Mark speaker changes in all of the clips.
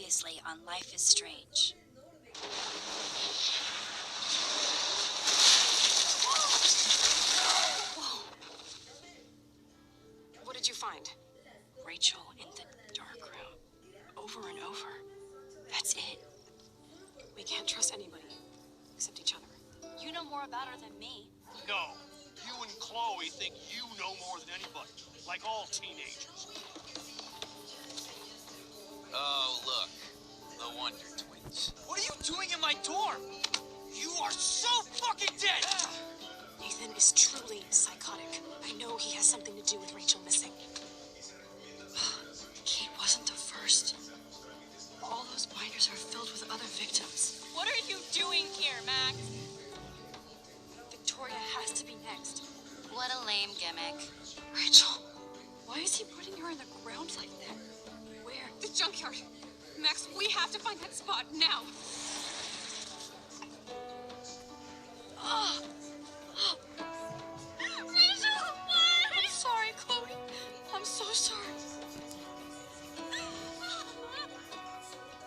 Speaker 1: Previously on Life is Strange.
Speaker 2: Whoa. What did you find?
Speaker 1: Rachel in the dark room. Over and over. That's it.
Speaker 2: We can't trust anybody. Except each other.
Speaker 1: You know more about her than me.
Speaker 3: No. You and Chloe think you know more than anybody. Like all teenagers.
Speaker 4: Oh, look. The Wonder Twins.
Speaker 3: What are you doing in my dorm? You are so fucking dead!
Speaker 2: Nathan is truly psychotic. I know he has something to do with Rachel missing.
Speaker 1: Kate wasn't the first. All those binders are filled with other victims.
Speaker 2: What are you doing here, Max? Victoria has to be next.
Speaker 1: What a lame gimmick.
Speaker 2: Rachel, why is he putting her in the ground like that? Where? The junkyard. Max, we have to find that spot now. Rachel, why? I'm sorry, Chloe. I'm so sorry.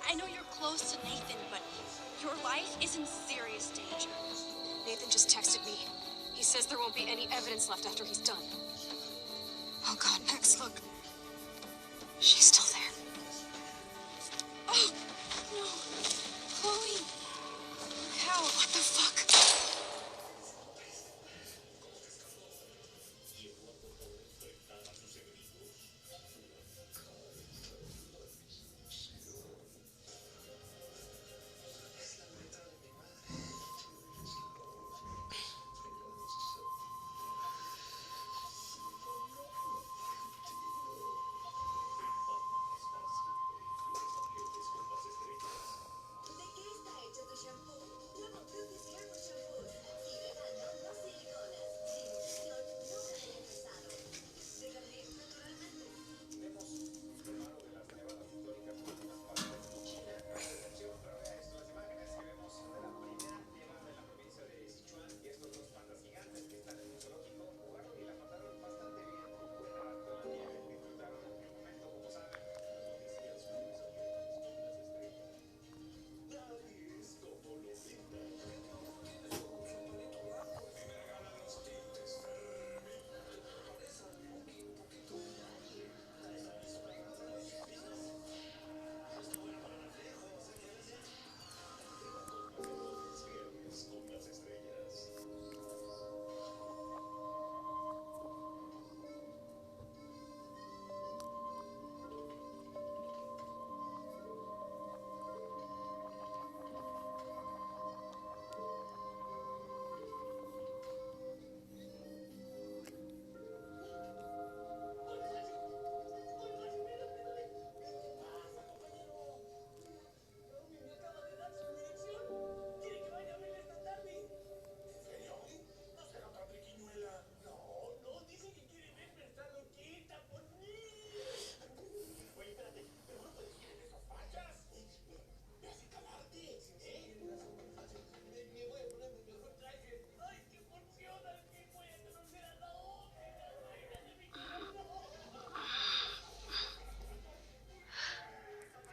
Speaker 1: I know you're close to Nathan, but your life is in serious danger.
Speaker 2: Nathan just texted me. He says there won't be any evidence left after he's done. Oh God, Max, look. She's still there. Oh, no. Chloe. How? What the fuck?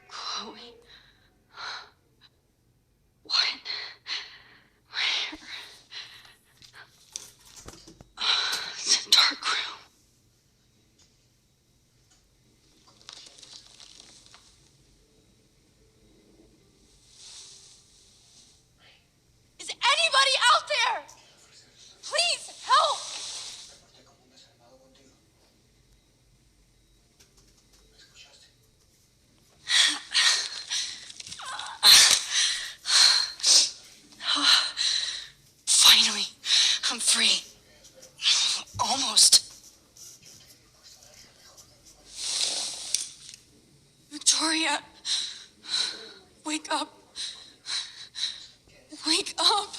Speaker 1: Chloe? What? Where? It's a dark room. Is anybody out there? Please help! Finally, I'm free. Almost. Victoria, wake up. Wake up.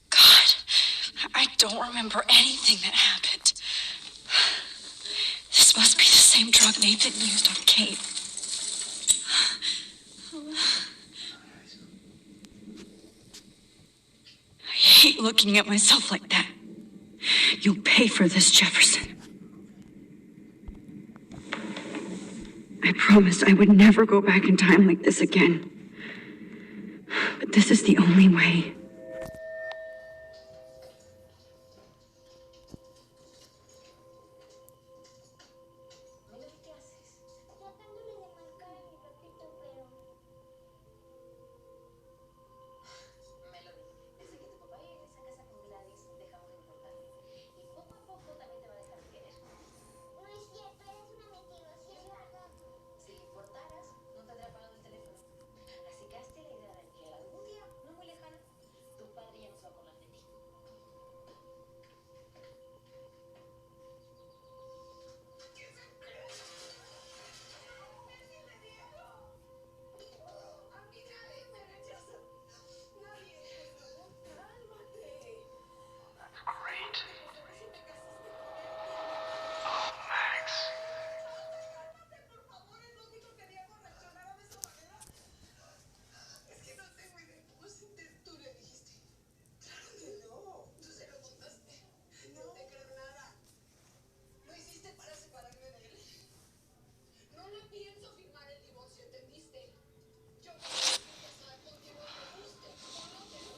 Speaker 1: God, I don't remember anything that happened. This must be the same drug Nathan used on Kate. looking at myself like that. You'll pay for this, Jefferson. I promised I would never go back in time like this again. But this is the only way.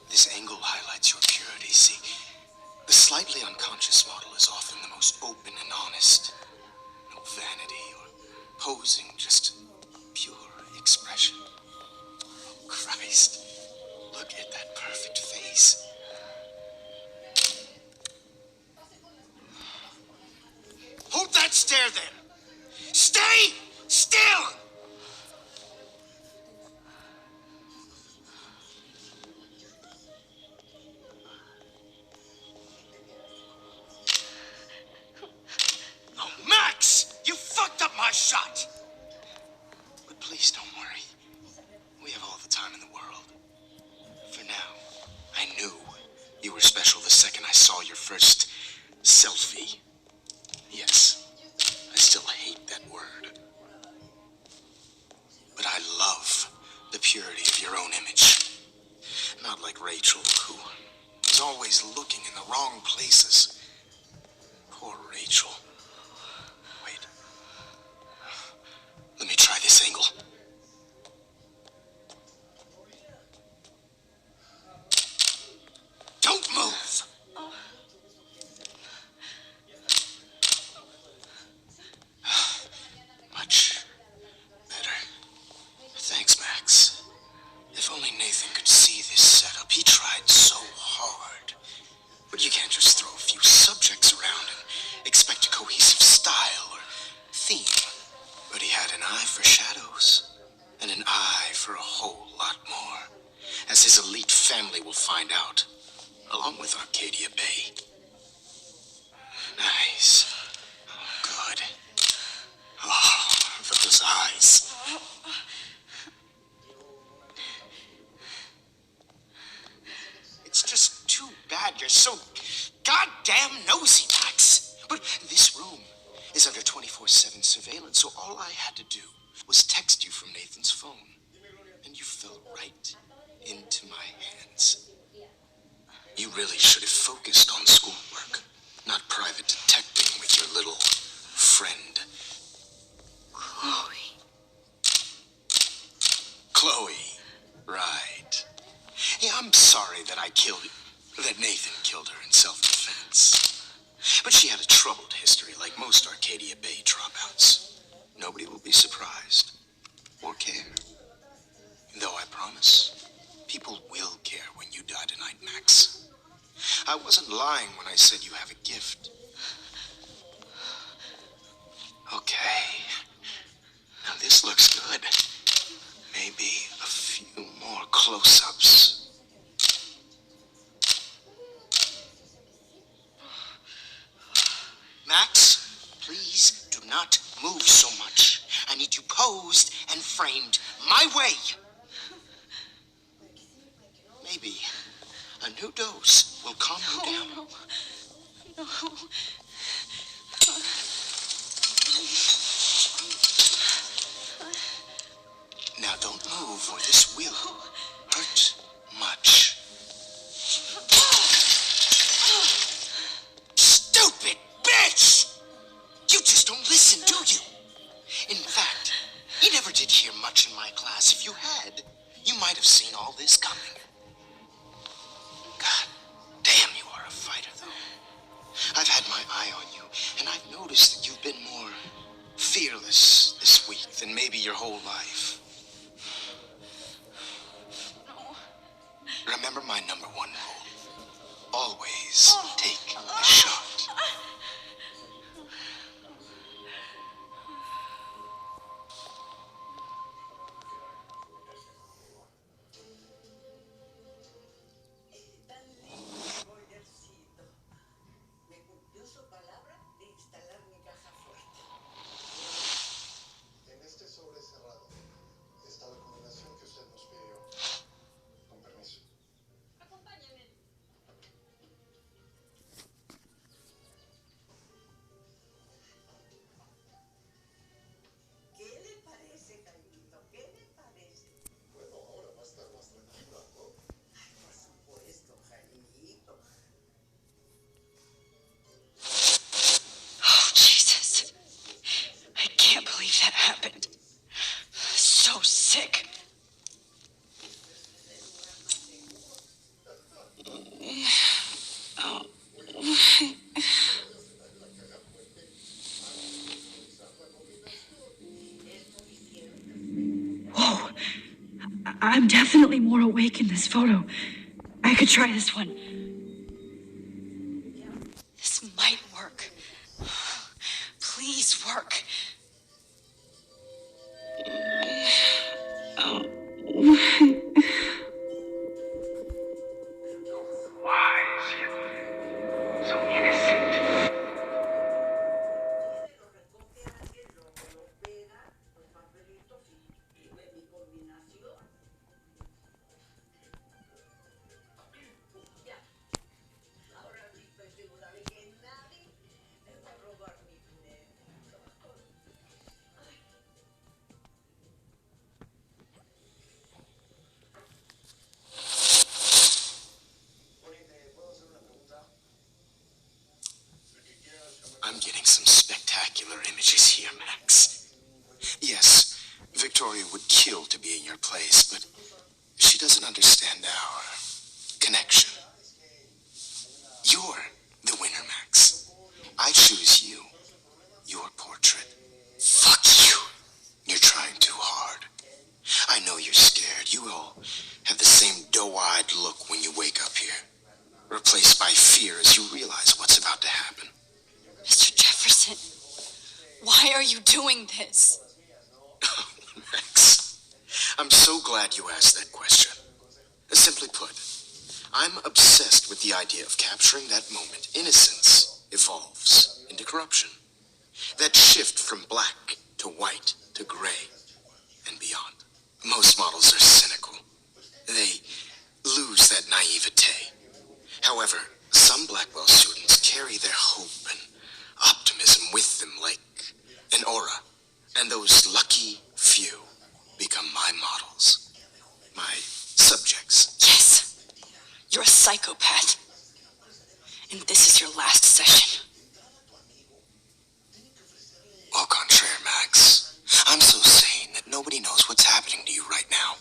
Speaker 5: This angle highlights your purity. See, the slightly unconscious model is often the most open and honest. No vanity or posing, just pure expression. Oh, Christ. Look at that perfect face. Hold that stare there. Stay still! You fucked up my shot! But please don't worry. We have all the time in the world. For now, I knew you were special the second I saw your first selfie. Yes, I still hate that word. But I love the purity of your own image. Not like Rachel, who was always looking in the wrong places. Poor Rachel. Let me try this angle. Don't move! Much better. Thanks, Max. If only Nathan could see this setup. He tried so hard. But you can't just throw a few subjects around and expect a cohesive style or theme. But he had an eye for shadows, and an eye for a whole lot more, as his elite family will find out, along with Arcadia Bay. Nice. Oh, good. Oh, those eyes. It's just too bad you're so goddamn nosy, Max. But this room is under 24/7 surveillance, so all I had to do was text you from Nathan's phone, and you fell right into my hands. You really should have focused on schoolwork, not private detecting with your little friend. Chloe, right. Yeah, I'm sorry that Nathan killed her in self-defense. But she had a troubled history, like most Arcadia Bay dropouts. Nobody will be surprised or care. Though I promise, people will care when you die tonight, Max. I wasn't lying when I said you have a gift. Okay. Now this looks good. Maybe a few more close-ups. Max, please do not move so much. I need you posed and framed my way. Maybe a new dose will calm you down.
Speaker 1: No.
Speaker 5: Now don't move or this will hurt much. have seen all this coming. God damn, you are a fighter, though. I've had my eye on you, and I've noticed that you've been more fearless this week than maybe your whole life.
Speaker 2: No.
Speaker 5: Remember my number one rule. Always take a shot.
Speaker 1: Sick. Oh. Whoa. I'm definitely more awake in this photo. I could try this one. This might work. Please work. Oh.
Speaker 5: Why is he so innocent? I'm getting some spectacular images here, Max. Yes, Victoria would kill to be in your place, but she doesn't understand our connection. You're the winner, Max. I choose you. Your portrait. Fuck you. You're trying too hard. I know you're scared. You all have the same doe-eyed look when you wake up here, replaced by fear as you realize what's about to happen.
Speaker 1: Mr. Jefferson, why are you doing this?
Speaker 5: Max, I'm so glad you asked that question. Simply put, I'm obsessed with the idea of capturing that moment. Innocence evolves into corruption. That shift from black to white to gray and beyond. Most models are cynical. They lose that naivete. However, some Blackwell students carry their hope and optimism with them like an aura. And those lucky few become my models. My subjects.
Speaker 1: Yes, you're a psychopath. And this is your last session.
Speaker 5: Au contraire, Max. I'm so sane that nobody knows what's happening to you right now.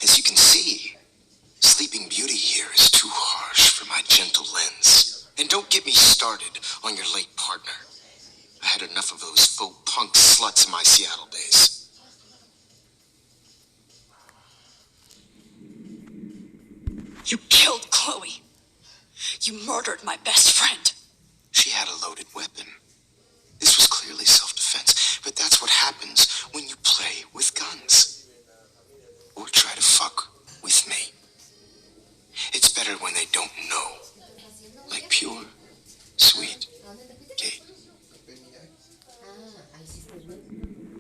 Speaker 5: As you can see, Sleeping Beauty here is too harsh for my gentle lens. And don't get me started on your late partner. I had enough of those faux punk sluts in my Seattle days.
Speaker 1: You killed Chloe. You murdered my best friend.
Speaker 5: She had a loaded weapon. This was clearly self-defense, but that's what happens when you play with guns. Or try to fuck with me. It's better when they don't know. Like pure, sweet Kate.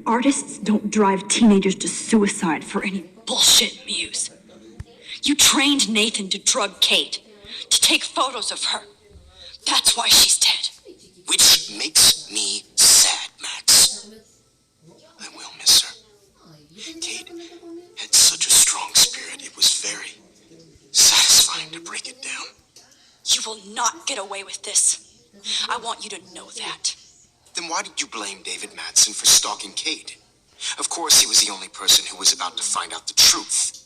Speaker 1: Artists don't drive teenagers to suicide for any bullshit muse. You trained Nathan to drug Kate, to take photos of her. That's why she's dead.
Speaker 5: Which makes me sad, Max. I will miss her. Kate had such a strong spirit, it was very satisfying to break it down.
Speaker 1: You will not get away with this. I want you to know that.
Speaker 5: Then why did you blame David Madsen for stalking Kate? Of course, he was the only person who was about to find out the truth.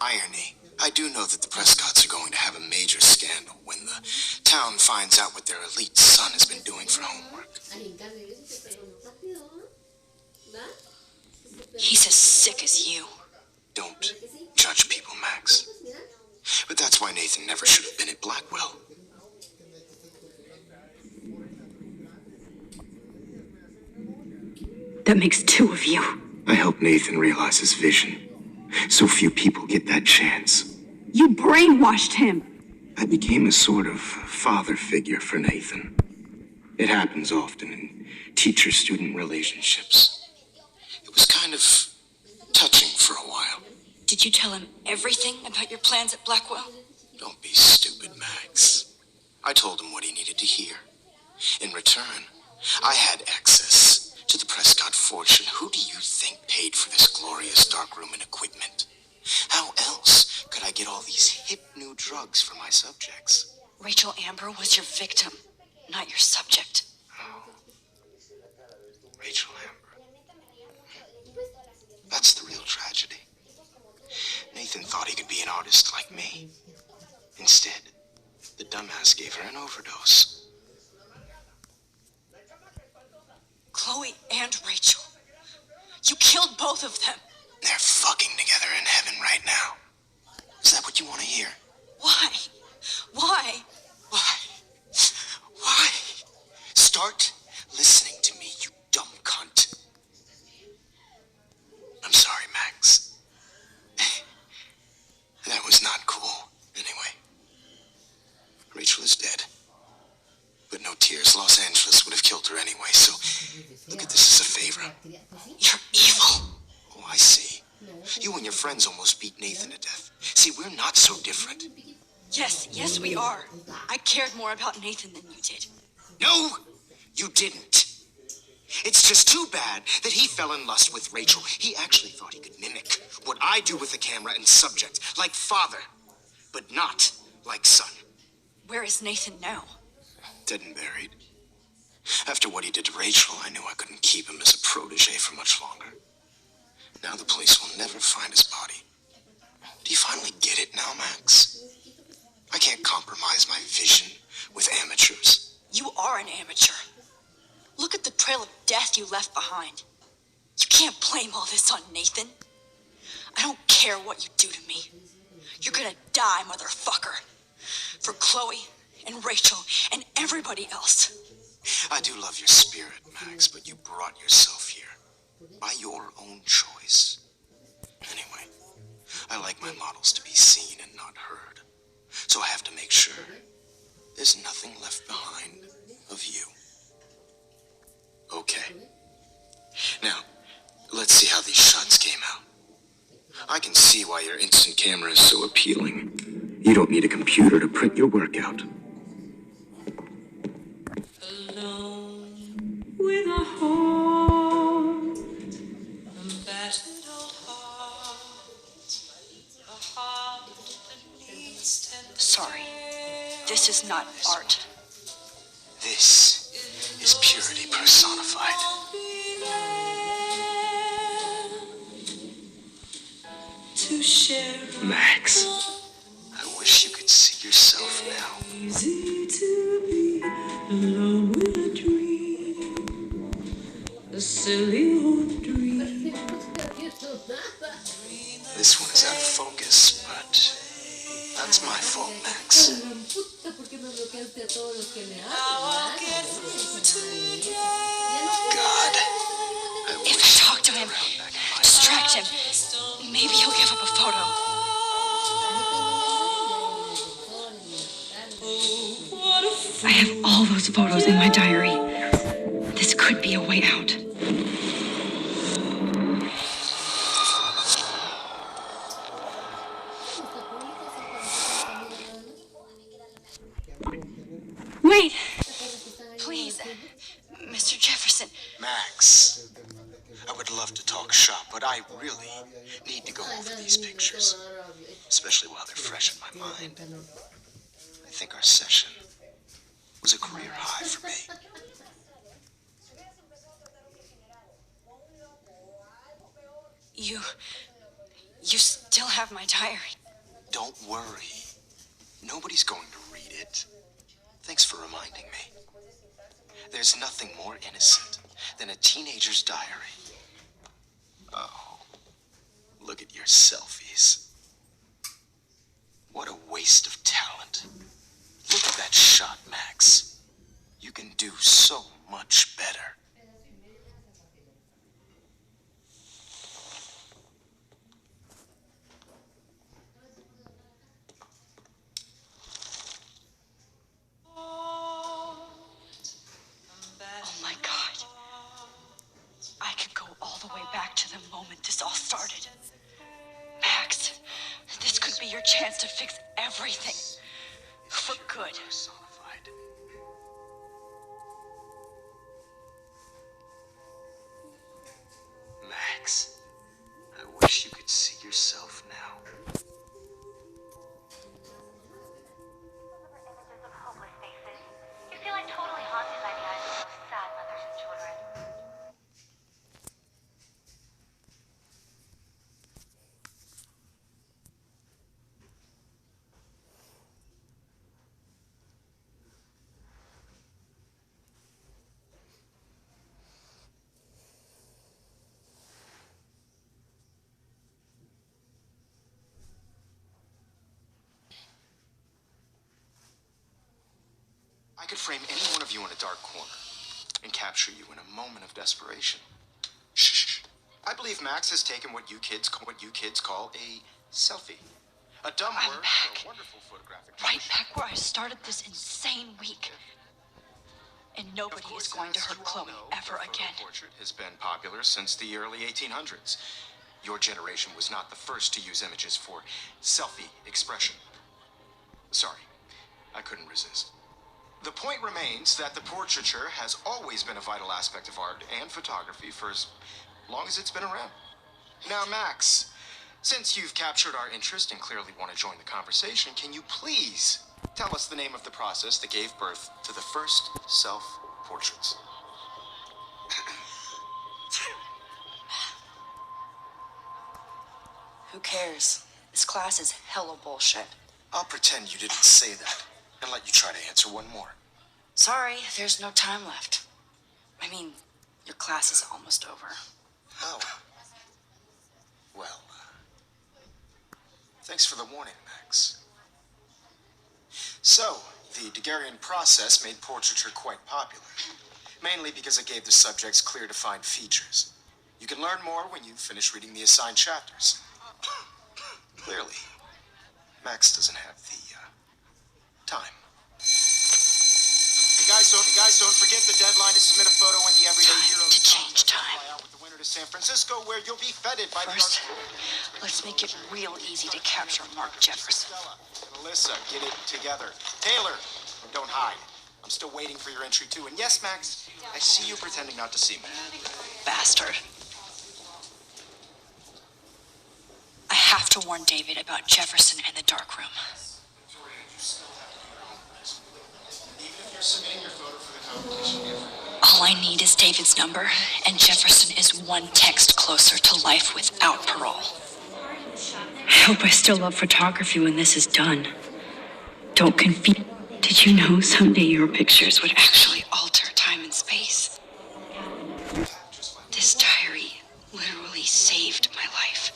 Speaker 5: Irony. I do know that the Prescotts are going to have a major scandal when the town finds out what their elite son has been doing for homework.
Speaker 1: He's as sick as you.
Speaker 5: Don't judge people, Max. But that's why Nathan never should have been at Blackwell.
Speaker 1: That makes two of you.
Speaker 5: I hope Nathan realizes vision. So few people get that chance.
Speaker 1: You brainwashed him.
Speaker 5: I became a sort of father figure for Nathan. It happens often in teacher-student relationships. It was kind of touching for a while.
Speaker 1: Did you tell him everything about your plans at Blackwell?
Speaker 5: Don't be stupid, Max. I told him what he needed to hear. In return, I had access to the Prescott fortune. Who do you think paid for this glorious darkroom and equipment? How else could I get all these hip new drugs for my subjects?
Speaker 1: Rachel Amber was your victim, not your subject.
Speaker 5: Oh. Rachel Amber. That's the real tragedy. Nathan thought he could be an artist like me. Instead, the dumbass gave her an overdose.
Speaker 1: Chloe and Rachel. You killed both of them.
Speaker 5: They're fucking together in heaven right now. Is that what you want to hear?
Speaker 1: Why? Why?
Speaker 5: Why? Why? Start listening to me, you dumb cunt. I'm sorry, Max. That was not cool. Anyway, Rachel is dead. But no tears. Los Angeles would have killed her anyway, so look at this as a favor.
Speaker 1: You're evil.
Speaker 5: Oh, I see. You and your friends almost beat Nathan to death. See, we're not so different.
Speaker 1: Yes, we are. I cared more about Nathan than you did.
Speaker 5: No, you didn't. It's just too bad that he fell in lust with Rachel. He actually thought he could mimic what I do with the camera and subject, like father, but not like son.
Speaker 1: Where is Nathan now?
Speaker 5: Dead and buried. After what he did to Rachel, I knew I couldn't keep him as a protege for much longer. Now the police will never find his body. Do you finally get it now, Max? I can't compromise my vision with amateurs.
Speaker 1: You are an amateur. Look at the trail of death you left behind. You can't blame all this on Nathan. I don't care what you do to me. You're gonna die, motherfucker. For Chloe and Rachel and everybody else.
Speaker 5: I do love your spirit, Max, but you brought yourself here by your own choice. Anyway, I like my models to be seen and not heard. So I have to make sure there's nothing left behind of you. Okay. Now, let's see how these shots came out. I can see why your instant camera is so appealing. You don't need a computer to print your work out.
Speaker 6: Alone with a heart, a battered old heart, a heart that needs tender.
Speaker 1: Sorry, this is not art.
Speaker 5: This is purity personified.
Speaker 6: To share
Speaker 5: Max, I wish you could see yourself now.
Speaker 6: easy to be alone with a dream, a silly old dream.
Speaker 5: This one is out of focus, but that's my fault, Max. God, I
Speaker 1: If
Speaker 5: wish
Speaker 1: I talk to him,
Speaker 5: around back in my
Speaker 1: distract him, maybe he'll give up a photo. I have all those photos in my diary. This could be a way out. Wait! Please, Mr. Jefferson.
Speaker 5: Max, I would love to talk shop, but I really need to go over these pictures, especially while they're fresh in my mind. I think our session was a career high for me.
Speaker 1: You still have my diary.
Speaker 5: Don't worry. Nobody's going to read it. Thanks for reminding me. There's nothing more innocent than a teenager's diary. Oh, look at your selfies. What a waste of talent. Look at that shot, Max. You can do so much better.
Speaker 1: Oh my God. I could go all the way back to the moment this all started. Max, this could be your chance to fix everything. For good.
Speaker 5: Personified. Max, I wish you could see yourself now.
Speaker 7: Images of hopeless faces. You feel like totally haunted by the eyes of those sad mothers and children.
Speaker 5: I could frame any one of you in a dark corner and capture you in a moment of desperation. Shh. I believe Max has taken what you kids call a selfie. A dumb
Speaker 1: I'm
Speaker 5: word
Speaker 1: back.
Speaker 5: for a wonderful photographic.
Speaker 1: Right back where I started this insane week. And nobody is going to hurt Chloe ever again.
Speaker 5: Portrait has been popular since the early 1800s. Your generation was not the first to use images for selfie expression. Sorry, I couldn't resist. The point remains that the portraiture has always been a vital aspect of art and photography for as long as it's been around. Now, Max, since you've captured our interest and clearly want to join the conversation, can you please tell us the name of the process that gave birth to the first self-portraits?
Speaker 1: Who cares? This class is hella bullshit.
Speaker 5: I'll pretend you didn't say that and let you try to answer one more.
Speaker 1: Sorry, there's no time left. I mean, your class is almost over.
Speaker 5: Oh. Well, thanks for the warning, Max. So, the Daguerrean process made portraiture quite popular, mainly because it gave the subjects clear defined features. You can learn more when you finish reading the assigned chapters. Clearly, Max doesn't have the time. And guys, don't forget the deadline to submit a photo in the Everyday
Speaker 1: Time
Speaker 5: Heroes
Speaker 1: to change
Speaker 5: contest.
Speaker 1: time.
Speaker 5: Fly out with the winner to San Francisco, where you'll be feted by
Speaker 1: First,
Speaker 5: the
Speaker 1: let's make it real easy to capture Mark Jefferson.
Speaker 5: Stella and Alyssa, get it together. Taylor, don't hide. I'm still waiting for your entry too. And yes, Max, I see you pretending not to see me.
Speaker 1: Bastard. I have to warn David about Jefferson in the dark room.
Speaker 5: Even if you're submitting your photo for the competition,
Speaker 1: All I need is David's number, and Jefferson is one text closer to life without parole. I hope I still love photography when this is done. Don't confuse. Did you know someday your pictures would actually alter time and space? This diary literally saved my life.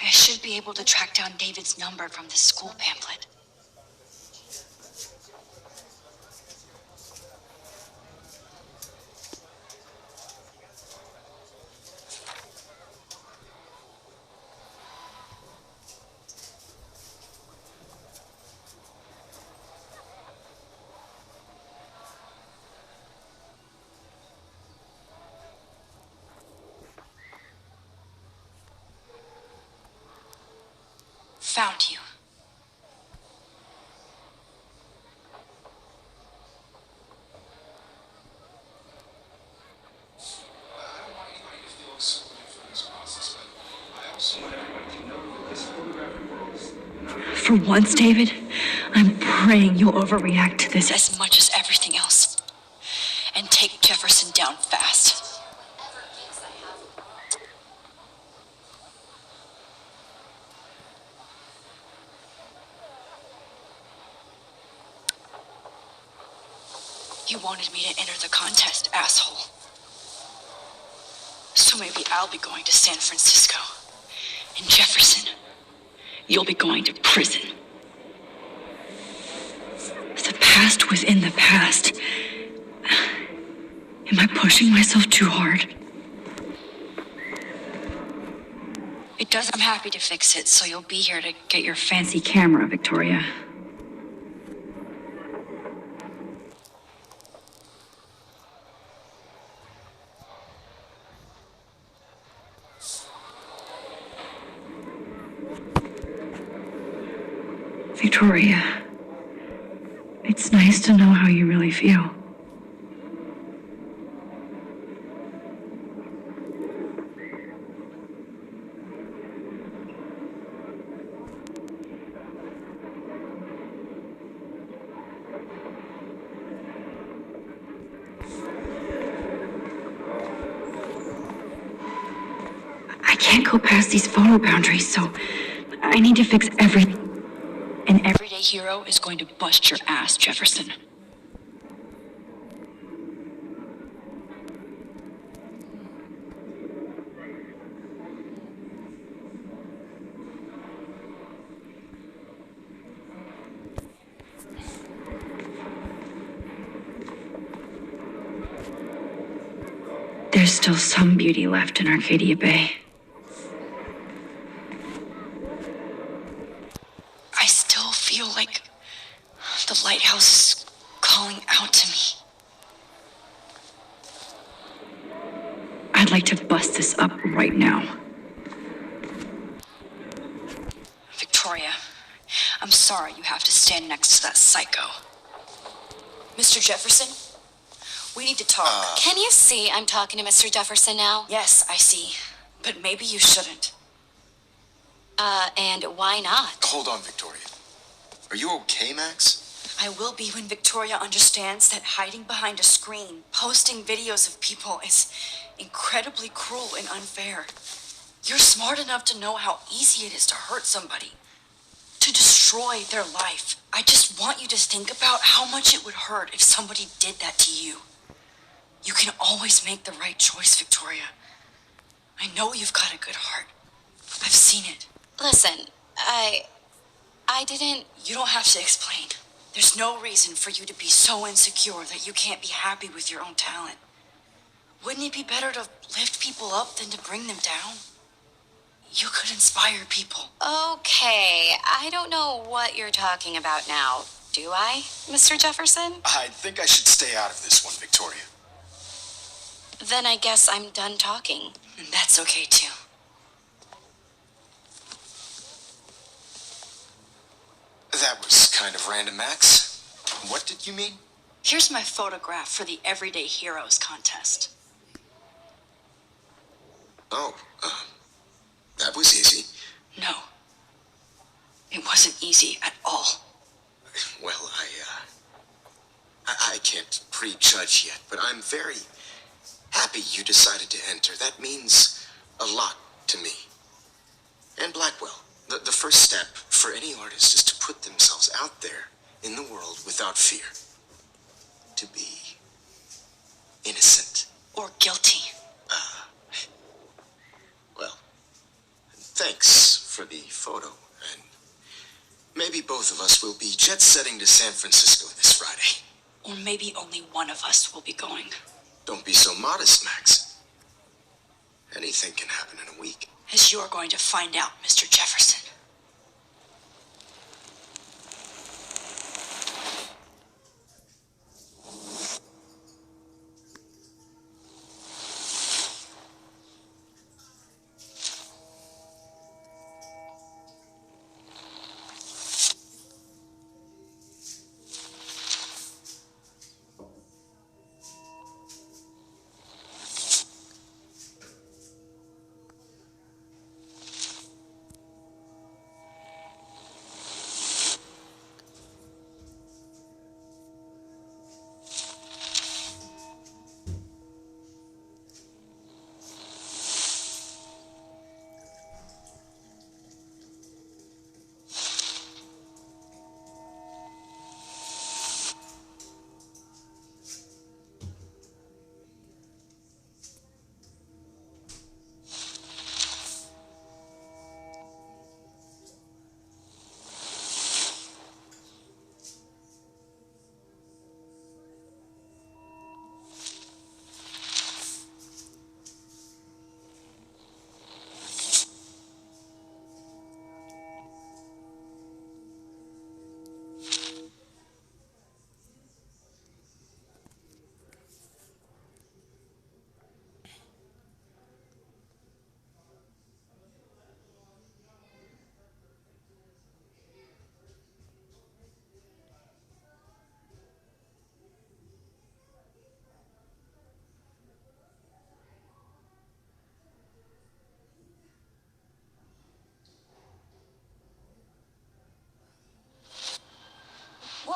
Speaker 1: I should be able to track down David's number from the school pamphlet. Found you. For once, David, I'm praying you'll overreact to this as much as everything else. And take Jefferson down fast. You wanted me to enter the contest, asshole. So maybe I'll be going to San Francisco. And Jefferson, you'll be going to prison. The past within the past. Am I pushing myself too hard? It does. I'm happy to fix it, so you'll be here to get your fancy camera, Victoria. Victoria, it's nice to know how you really feel. I can't go past these photo boundaries, so I need to fix everything. An everyday hero is going to bust your ass, Jefferson. There's still some beauty left in Arcadia Bay. I still feel like the lighthouse is calling out to me. I'd like to bust this up right now. Victoria, I'm sorry you have to stand next to that psycho. Mr. Jefferson, we need to talk.
Speaker 2: Can you see I'm talking to Mr. Jefferson now?
Speaker 1: Yes, I see. But maybe you shouldn't.
Speaker 2: And why not?
Speaker 5: Hold on, Victoria. Are you okay, Max?
Speaker 1: I will be when Victoria understands that hiding behind a screen, posting videos of people is incredibly cruel and unfair. You're smart enough to know how easy it is to hurt somebody, to destroy their life. I just want you to think about how much it would hurt if somebody did that to you. You can always make the right choice, Victoria. I know you've got a good heart. I've seen it.
Speaker 2: Listen, I didn't...
Speaker 1: You don't have to explain. There's no reason for you to be so insecure that you can't be happy with your own talent. Wouldn't it be better to lift people up than to bring them down? You could inspire people.
Speaker 2: Okay, I don't know what you're talking about now, do I, Mr. Jefferson?
Speaker 5: I think I should stay out of this one, Victoria.
Speaker 2: Then I guess I'm done talking.
Speaker 1: And that's okay, too.
Speaker 5: That was kind of random, Max. What did you mean?
Speaker 1: Here's my photograph for the Everyday Heroes contest.
Speaker 5: Oh, that was easy.
Speaker 1: No. It wasn't easy at all.
Speaker 5: Well, I can't prejudge yet, but I'm very happy you decided to enter. That means a lot to me. And Blackwell. The first step for any artist is to put themselves out there in the world without fear. To be innocent.
Speaker 1: Or guilty.
Speaker 5: Well, thanks for the photo. And maybe both of us will be jet-setting to San Francisco this Friday.
Speaker 1: Or maybe only one of us will be going.
Speaker 5: Don't be so modest, Max. Anything can happen in a week.
Speaker 1: As you're going to find out, Mr. Jefferson.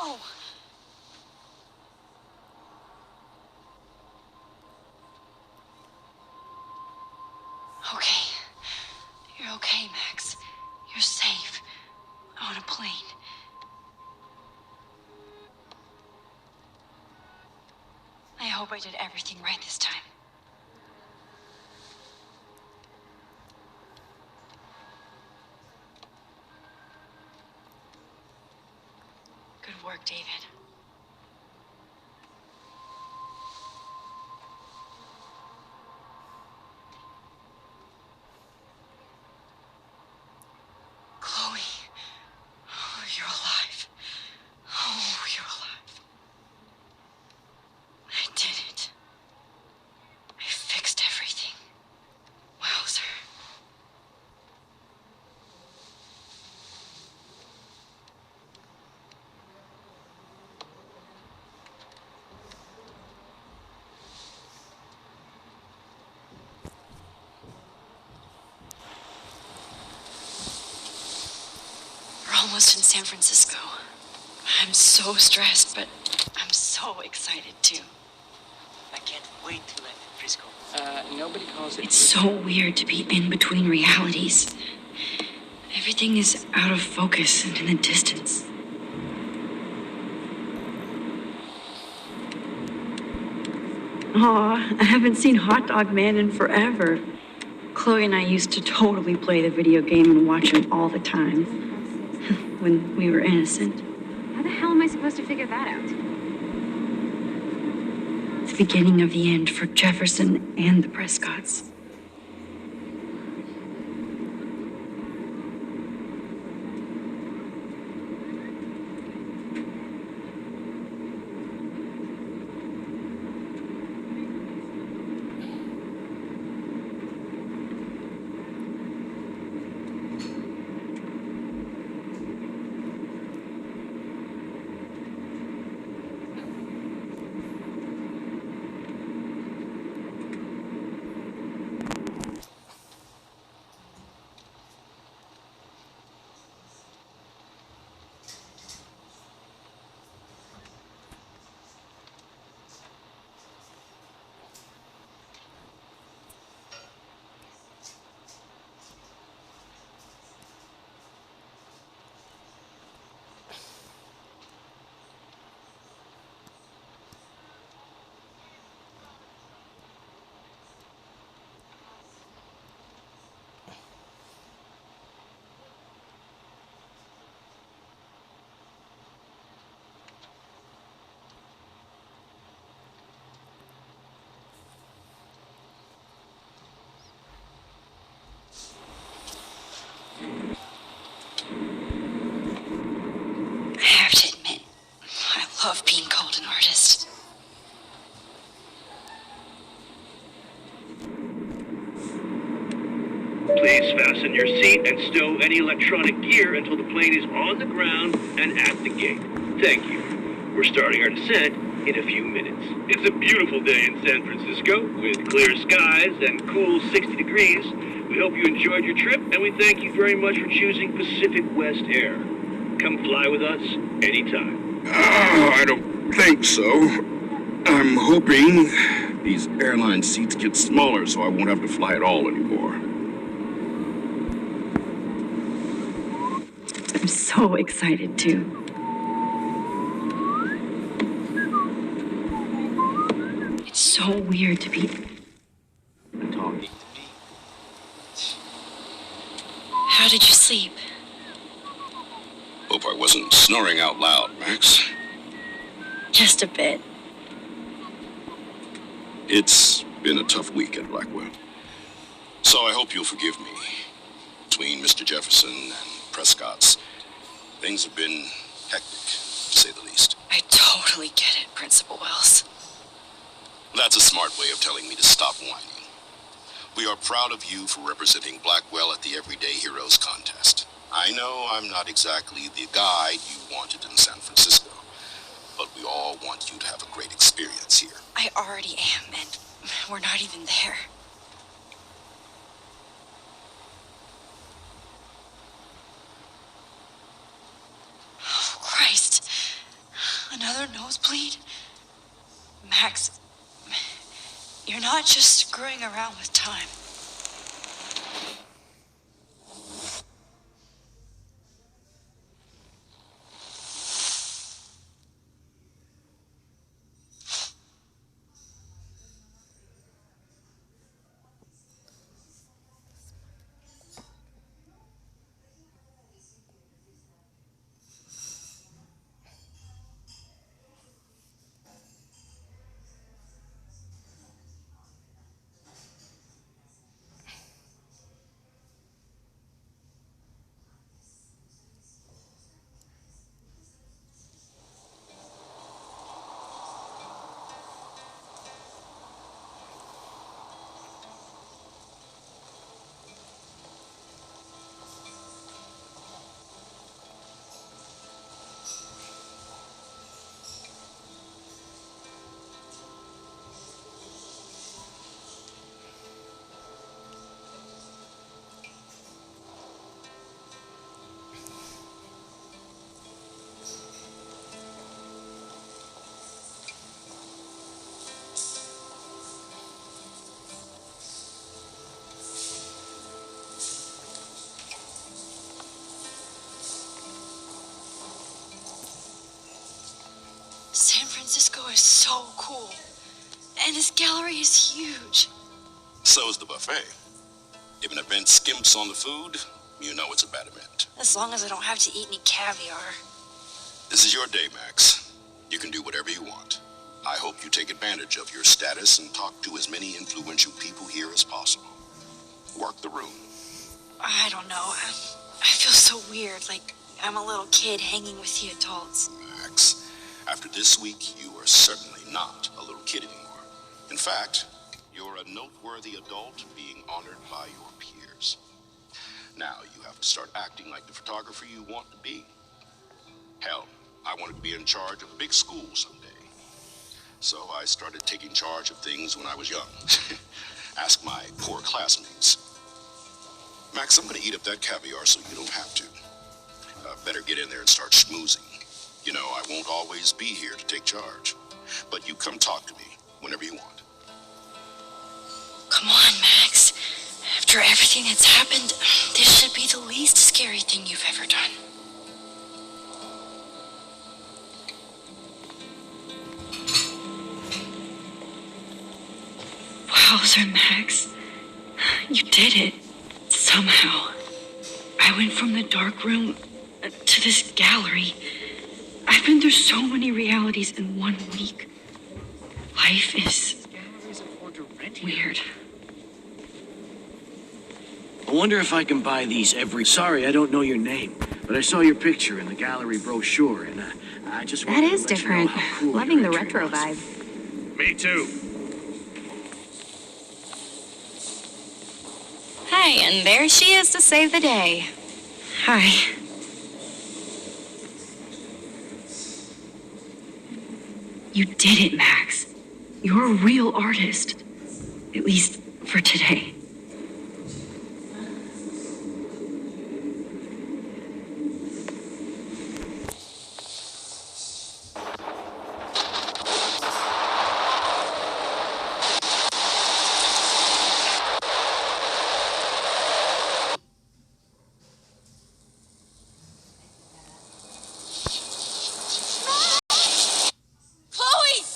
Speaker 1: Whoa. Okay. You're okay, Max. You're safe. On a plane. I hope I did everything right this time. Good work, David. Chloe. Oh, you're alive. Oh, you're alive. I did it. I fixed everything. Wowzer. We're almost in San Francisco. I'm so stressed, but I'm so excited too.
Speaker 8: I can't wait to land in Frisco. Nobody calls it.
Speaker 1: It's so weird to be in between realities. Everything is out of focus and in the distance. Aw, I haven't seen Hot Dog Man in forever. Chloe and I used to totally play the video game and watch him all the time. When we were innocent.
Speaker 2: How the hell am I supposed to figure that out?
Speaker 1: The beginning of the end for Jefferson and the Prescotts. I have to admit, I love being called an artist.
Speaker 3: Please fasten your seat and stow any electronic gear until the plane is on the ground and at the gate. Thank you. We're starting our descent in a few minutes. It's a beautiful day in San Francisco with clear skies and cool 60 degrees. We hope you enjoyed your trip, and we thank you very much for choosing Pacific West Air. Come fly with us anytime.
Speaker 9: I don't think so. I'm hoping these airline seats get smaller so I won't have to fly at all anymore.
Speaker 1: I'm so excited too. It's so weird to be
Speaker 8: Talking to me.
Speaker 1: How did you sleep?
Speaker 9: Hope I wasn't snoring out loud, Max.
Speaker 1: Just a bit.
Speaker 9: It's been a tough week at Blackwell. So I hope you'll forgive me. Between Mr. Jefferson and Prescott's, things have been hectic, to say the least.
Speaker 1: I totally get it, Principal Wells.
Speaker 9: That's a smart way of telling me to stop whining. We are proud of you for representing Blackwell at the Everyday Heroes contest. I know I'm not exactly the guide you wanted in San Francisco, but we all want you to have a great experience here.
Speaker 1: I already am, and we're not even there. Oh, Christ. nosebleed? Max, you're not just screwing around with time. San Francisco is so cool. And this gallery is huge.
Speaker 9: So is the buffet. If an event skimps on the food, you know it's a bad event.
Speaker 1: As long as I don't have to eat any caviar.
Speaker 9: This is your day, Max. You can do whatever you want. I hope you take advantage of your status and talk to as many influential people here as possible. Work the room.
Speaker 1: I don't know. I feel so weird, like I'm a little kid hanging with the adults.
Speaker 9: Max, after this week, you are certainly not a little kid anymore. In fact, you're a noteworthy adult being honored by your peers. Now you have to start acting like the photographer you want to be. Hell, I wanted to be in charge of a big school someday. So I started taking charge of things when I was young. Ask my poor classmates. Max, I'm gonna eat up that caviar so you don't have to. Better get in there and start schmoozing. You know, I won't always be here to take charge. But you come talk to me whenever you want.
Speaker 1: Come on, Max. After everything that's happened, this should be the least scary thing you've ever done. Wowzer, Max. You did it. Somehow. I went from the dark room to this gallery. I've been through so many realities in 1 week. Life is weird.
Speaker 10: I wonder if I can buy these every... Sorry, I don't know your name, but I saw your picture in the gallery brochure, and I just wanted
Speaker 11: That is
Speaker 10: to let you know
Speaker 11: different.
Speaker 10: how cool
Speaker 11: Loving
Speaker 10: your
Speaker 11: the
Speaker 10: entry
Speaker 11: retro
Speaker 10: was.
Speaker 11: vibe.
Speaker 3: Me too.
Speaker 11: Hey, and there she is to save the day.
Speaker 1: Hi. You did it, Max. You're a real artist. At least for today.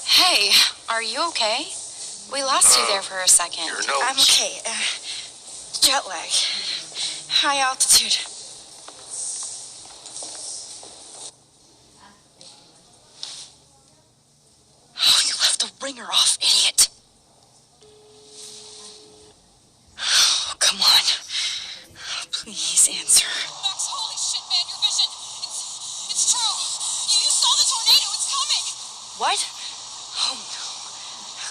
Speaker 1: Hey, are you okay? We lost you there for a second.
Speaker 9: Your nose.
Speaker 1: I'm okay. Jet lag. High altitude. Oh, you left the ringer off, idiot. Oh, come on. Please answer.
Speaker 2: Max, holy shit, man, your vision. It's true. You saw the tornado. It's coming.
Speaker 1: What? Oh, no.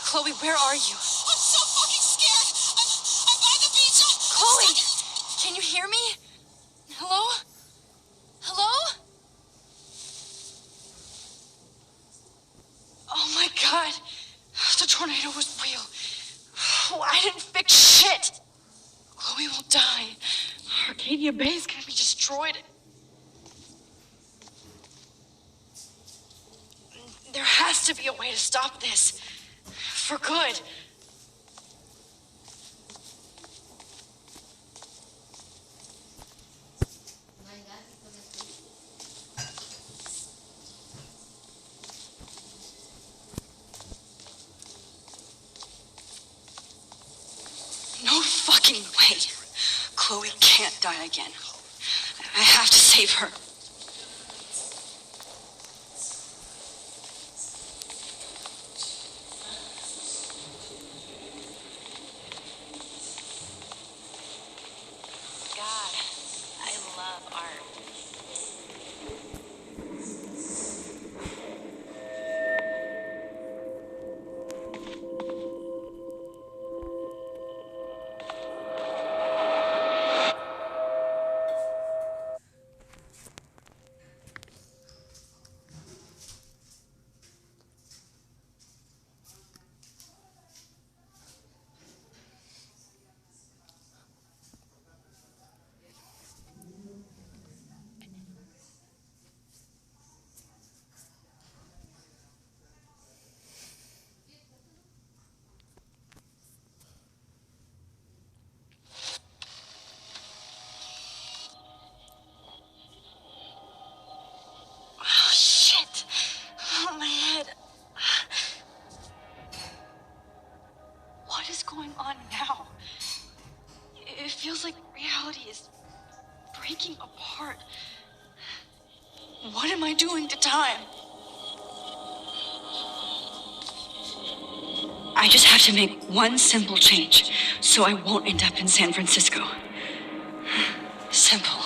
Speaker 1: Chloe, where are you?
Speaker 2: I'm so fucking scared. I'm by the beach.
Speaker 1: Chloe, can you hear me? Hello? Hello? Oh my God. The tornado was real. Oh, I didn't fix shit. Chloe will die. Arcadia Bay is gonna be destroyed. There has to be a way to stop this. For good. No fucking way. Chloe can't die again. I have to save her.
Speaker 11: God, I love art.
Speaker 1: Oh, shit. Oh, my head. What is going on now? It feels like reality is breaking apart. What am I doing to time? I just have to make one simple change so I won't end up in San Francisco. Simple.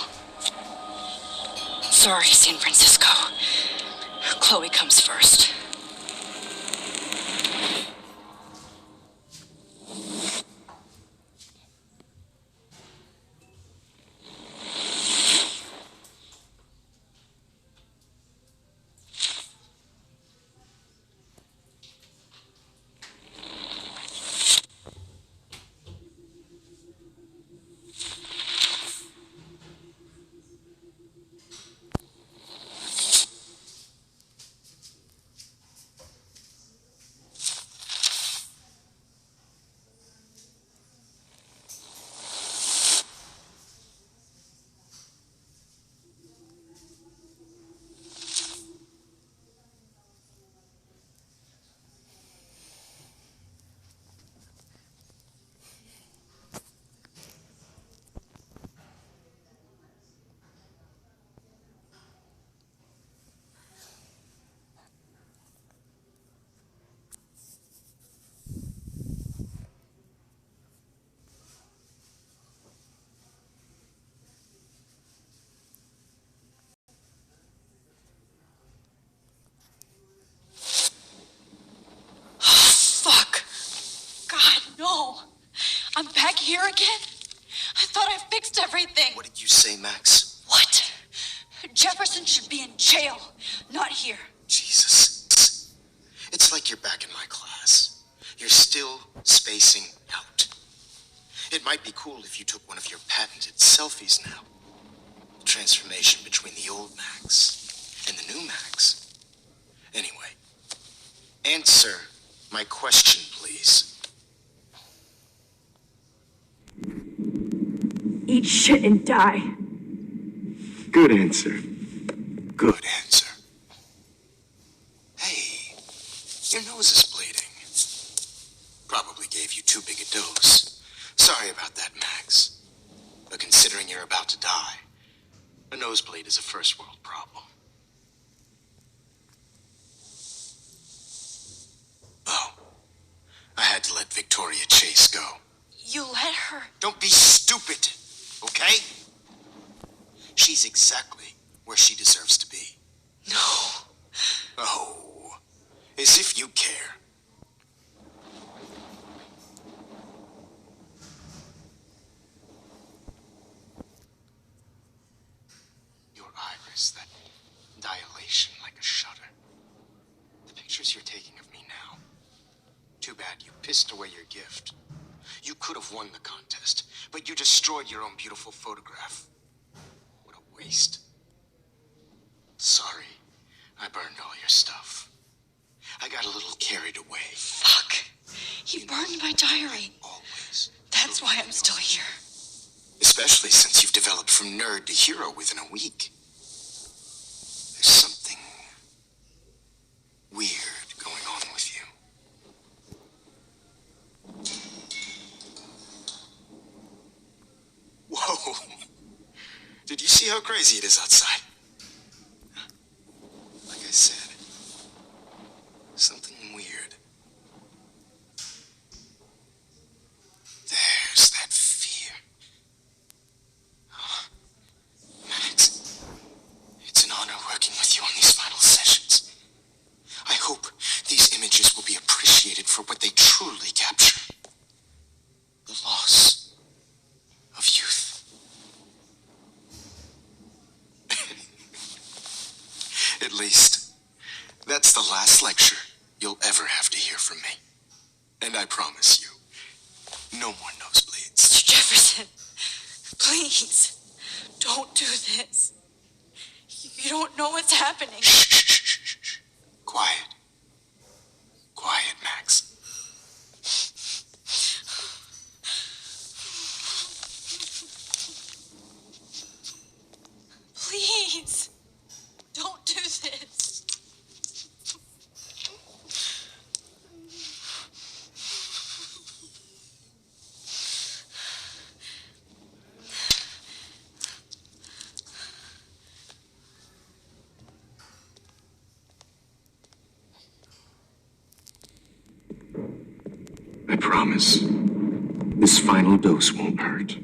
Speaker 1: Sorry, San Francisco. Chloe comes first. No! I'm back here again? I thought I fixed everything.
Speaker 5: What did you say, Max?
Speaker 1: What? Jefferson should be in jail, not here.
Speaker 5: Jesus. It's like you're back in my class. You're still spacing out. It might be cool if you took one of your patented selfies now. The transformation between the old Max and the new Max. Anyway, answer my question, please.
Speaker 1: Eat shit and die.
Speaker 5: Good answer. Good answer. Hey, your nose is bleeding. Probably gave you too big a dose. Sorry about that, Max. But considering you're about to die, a nosebleed is a first world problem. Oh, I had to let Victoria Chase go.
Speaker 1: You let her?
Speaker 5: Don't be stupid, okay? She's exactly where she deserves to be.
Speaker 1: No.
Speaker 5: Oh, as if you care. Your iris, that dilation like a shutter. The pictures you're taking of me now. Too bad you pissed away your gift. You could have won the contest, but you destroyed your own beautiful photograph. What a waste. Sorry, I burned all your stuff. I got a little carried away.
Speaker 1: Fuck. He burned my diary.
Speaker 5: Always.
Speaker 1: That's why I'm still here.
Speaker 5: Especially since you've developed from nerd to hero within a week. There's something weird going on with you. Whoa. Did you see how crazy it is outside? Like I said, something weird. There's that fear. Oh, Max, it's an honor working with you on these final sessions. I hope these images will be appreciated for what they truly capture. The loss of youth. At least, that's the last lecture you'll ever have to hear from me. And I promise you, no more nosebleeds.
Speaker 1: Jefferson, please, don't do this. You don't know what's happening.
Speaker 5: Shh, shh, shh, shh, shh. Quiet. Quiet, Max.
Speaker 1: Please, don't do this.
Speaker 5: I promise, this final dose won't hurt.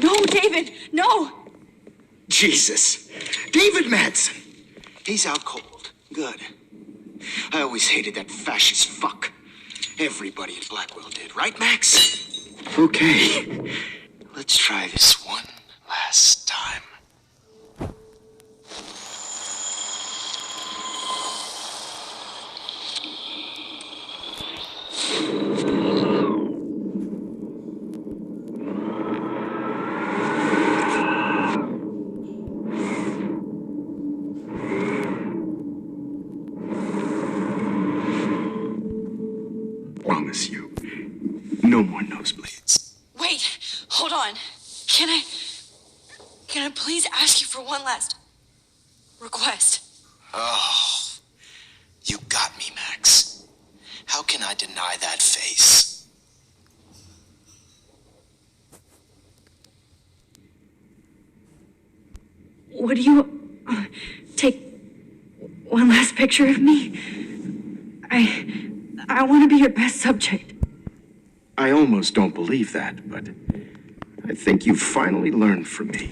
Speaker 1: No, David, no.
Speaker 5: Jesus. David Madsen. He's out cold. Good. I always hated that fascist fuck. Everybody at Blackwell did, right, Max? Okay. Let's try this one last time. Promise you, no more nosebleeds.
Speaker 1: Wait, hold on. Can I please ask you for one last request?
Speaker 5: Oh, you got me, Max. How can I deny that face?
Speaker 1: Would you take one last picture of me? I want to be your best subject.
Speaker 5: I almost don't believe that, but I think you've finally learned from me.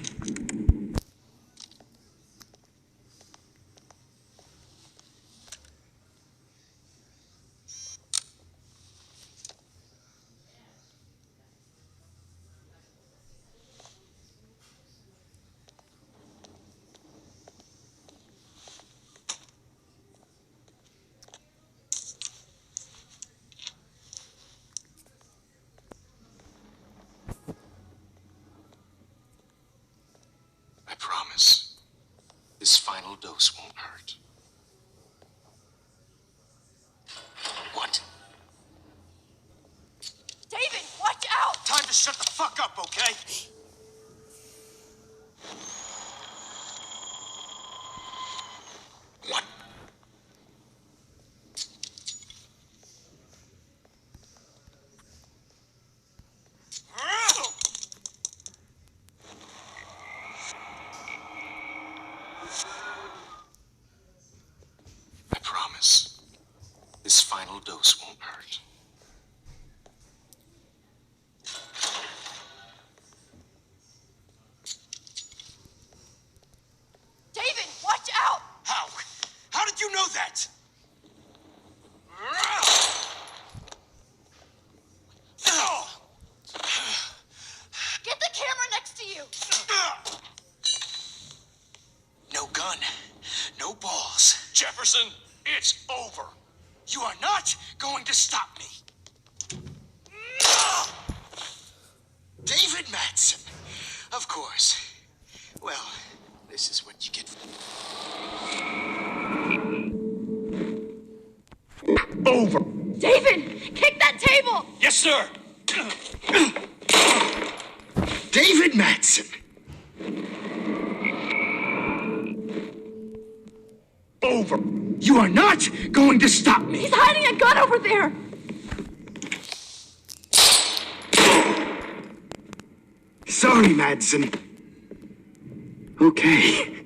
Speaker 5: I promise, this final dose won't hurt. What?
Speaker 1: David, watch out!
Speaker 5: Time to shut the fuck up, okay? What? I promise, this final dose won't hurt.
Speaker 1: David, watch out!
Speaker 5: How? How did you know that?
Speaker 1: Get the camera next to you!
Speaker 5: No gun, no balls.
Speaker 3: Jefferson,
Speaker 5: It's over. You are not going to stop me. David Madsen. Of course. Well, this is what you get. Over.
Speaker 1: David, kick that table!
Speaker 5: Yes, sir. David Madsen. Over. You are not going to stop me.
Speaker 1: He's hiding a gun over there!
Speaker 5: Sorry, Madsen. Okay.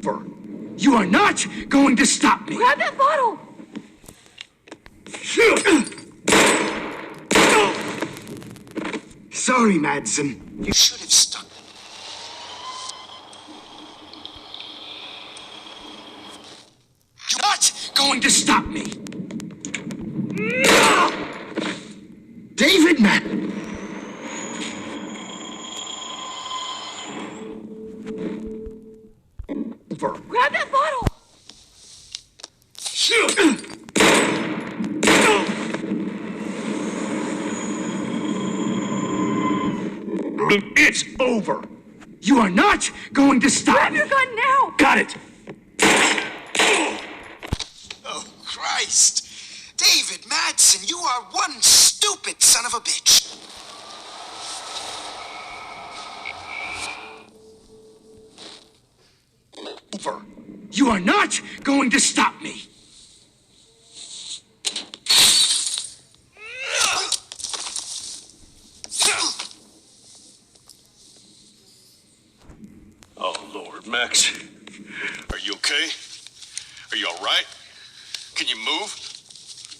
Speaker 5: Over. You are not going to stop me.
Speaker 1: Grab that bottle!
Speaker 5: Sorry, Madsen. You should have stuck. You're not going to stop me. David Madsen.
Speaker 1: Grab that bottle!
Speaker 5: It's over. You are not going to stop
Speaker 1: Grab
Speaker 5: me.
Speaker 1: your gun now!
Speaker 5: Got it. Oh, Christ. David Madsen, you are one stupid son of a bitch. Over. You are not going to stop me.
Speaker 10: Oh, Lord, Max. Are you okay? Are you all right? Can you move?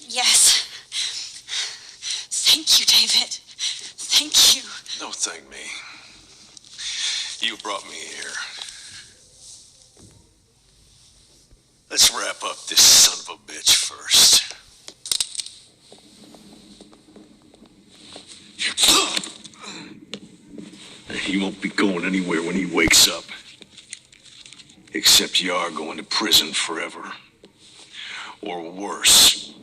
Speaker 1: Yes. Thank you, David. Thank you.
Speaker 10: No, thank me. You brought me here. Let's wrap up this son of a bitch first. He won't be going anywhere when he wakes up. Except you are going to prison forever. Or worse.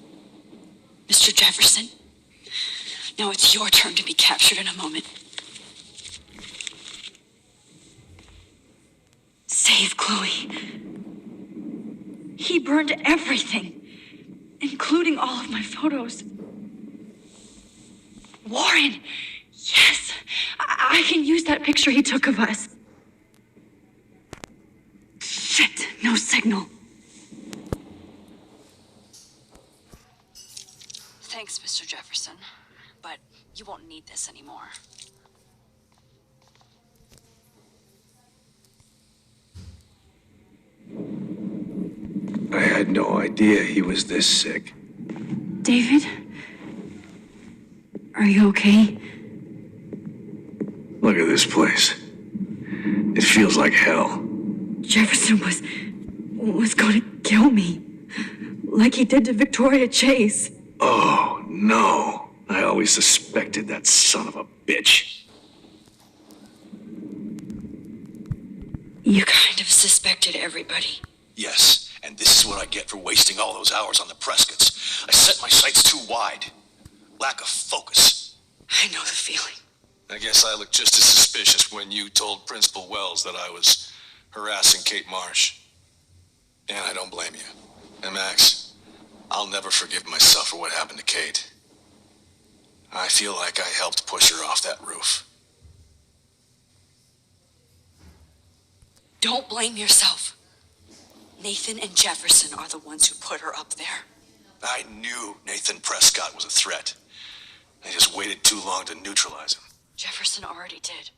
Speaker 1: Mr. Jefferson, now it's your turn to be captured in a moment. Save Chloe. He burned everything, including all of my photos. Warren, yes, I can use that picture he took of us. Shit, no signal. Thanks, Mr. Jefferson, but you won't need this anymore.
Speaker 10: I had no idea he was this sick.
Speaker 1: David? Are you okay?
Speaker 10: Look at this place. It feels like hell.
Speaker 1: Jefferson was going to kill me. Like he did to Victoria Chase.
Speaker 10: Oh, no. I always suspected that son of a bitch.
Speaker 1: You kind of suspected everybody.
Speaker 10: Yes, and this is what I get for wasting all those hours on the Prescotts. I set my sights too wide. Lack of focus.
Speaker 1: I know the feeling.
Speaker 10: I guess I looked just as suspicious when you told Principal Wells that I was harassing Kate Marsh. And I don't blame you. And Max, I'll never forgive myself for what happened to Kate. I feel like I helped push her off that roof.
Speaker 1: Don't blame yourself. Nathan and Jefferson are the ones who put her up there.
Speaker 10: I knew Nathan Prescott was a threat. I just waited too long to neutralize him.
Speaker 1: Jefferson already did.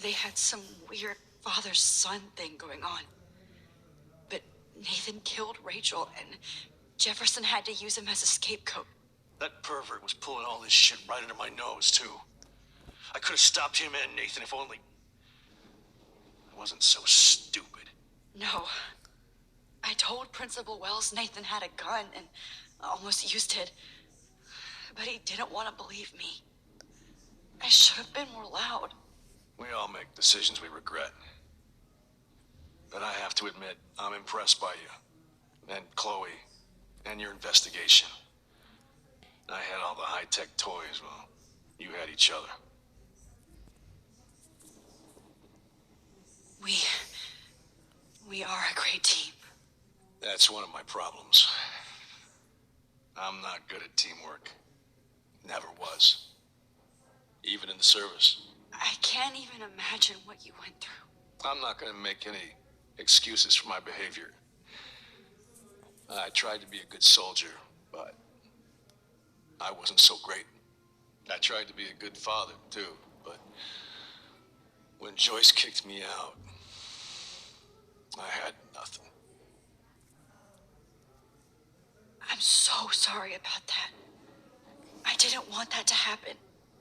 Speaker 1: They had some weird father-son thing going on. But Nathan killed Rachel, and Jefferson had to use him as a scapegoat.
Speaker 10: That pervert was pulling all this shit right under my nose, too. I could have stopped him and Nathan if only I wasn't so stupid.
Speaker 1: No. I told Principal Wells Nathan had a gun and almost used it. But he didn't want to believe me. I should have been more loud.
Speaker 10: We all make decisions we regret. But I have to admit, I'm impressed by you, and Chloe, and your investigation. I had all the high-tech toys, well, you had each other.
Speaker 1: We are a great team.
Speaker 10: That's one of my problems. I'm not good at teamwork. Never was. Even in the service.
Speaker 1: I can't even imagine what you went through.
Speaker 10: I'm not going to make any excuses for my behavior. I tried to be a good soldier, but I wasn't so great. I tried to be a good father, too, but when Joyce kicked me out, I had nothing.
Speaker 1: I'm so sorry about that. I didn't want that to happen.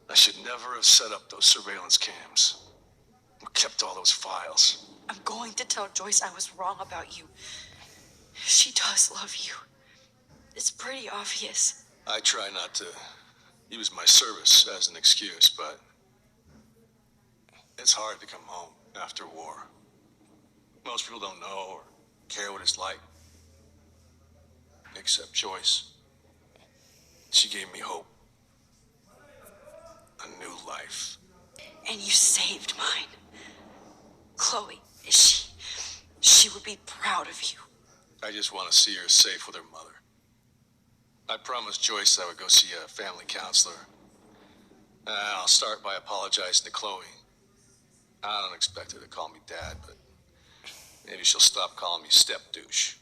Speaker 10: I should never have set up those surveillance cams. Or kept all those files.
Speaker 1: I'm going to tell Joyce I was wrong about you. She does love you. It's pretty obvious.
Speaker 10: I try not to use my service as an excuse, but it's hard to come home after war. Most people don't know or care what it's like. Except Joyce. She gave me hope. A new life.
Speaker 1: And you saved mine. Chloe, she would be proud of you.
Speaker 10: I just want to see her safe with her mother. I promised Joyce I would go see a family counselor. I'll start by apologizing to Chloe. I don't expect her to call me Dad, but maybe she'll stop calling me step douche.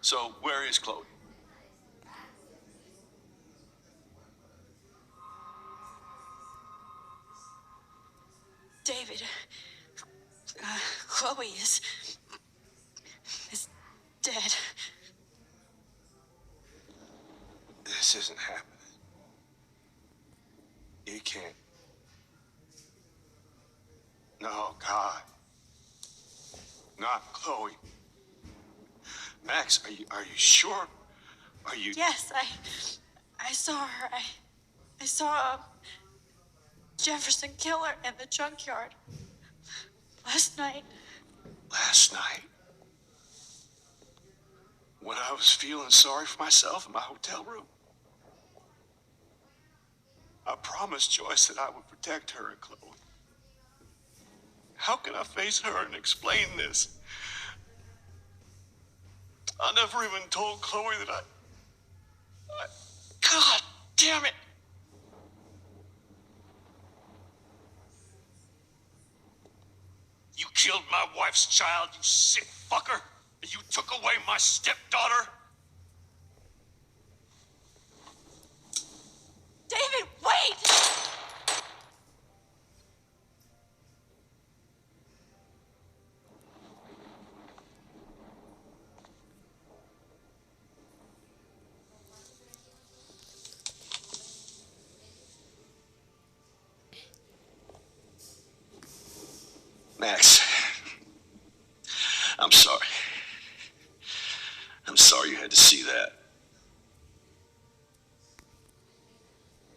Speaker 10: So, where is Chloe?
Speaker 1: David, Chloe is dead.
Speaker 10: This isn't happening. You can't. No, God. Not Chloe. Max, are you sure? Are you?
Speaker 1: Yes, I saw her. I saw Jefferson Killer in the junkyard last night.
Speaker 10: Last night? When I was feeling sorry for myself in my hotel room? I promised Joyce that I would protect her and Chloe. How can I face her and explain this? I never even told Chloe that I... God damn it! You killed my wife's child, you sick fucker! You took away my stepdaughter!
Speaker 1: David, wait!
Speaker 10: Max, I'm sorry. I'm sorry you had to see that.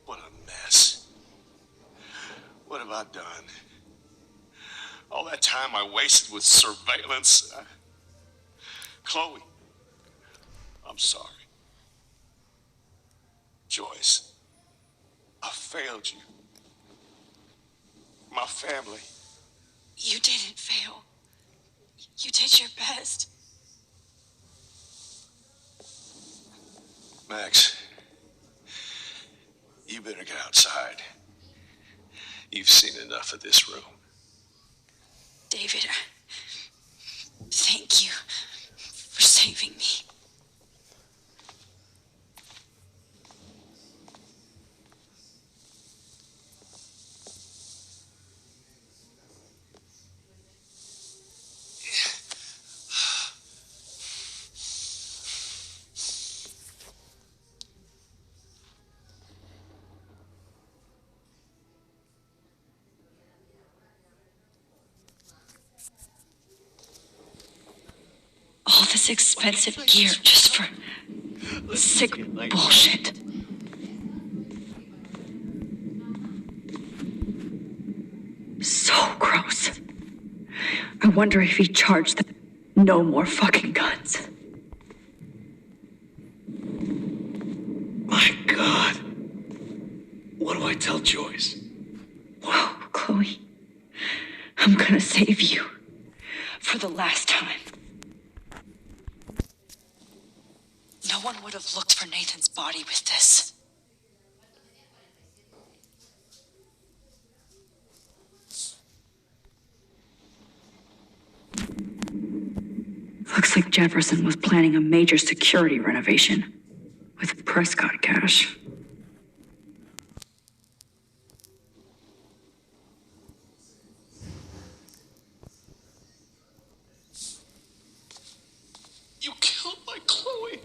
Speaker 10: What a mess. What have I done? All that time I wasted with surveillance. Chloe, I'm sorry. Joyce, I failed you. My family.
Speaker 1: You didn't fail. You did your best.
Speaker 10: Max, you better get outside. You've seen enough of this room.
Speaker 1: David, thank you for saving me. All this expensive gear just for sick bullshit.
Speaker 6: What?
Speaker 1: wonder if he charged them no more fucking guns.
Speaker 12: My God. What do I tell Joyce?
Speaker 1: Whoa, Chloe. I'm gonna save you. For the last time. No one would have looked for Nathan's body with this. Looks like Jefferson was planning a major security renovation with Prescott cash.
Speaker 12: You killed my Chloe.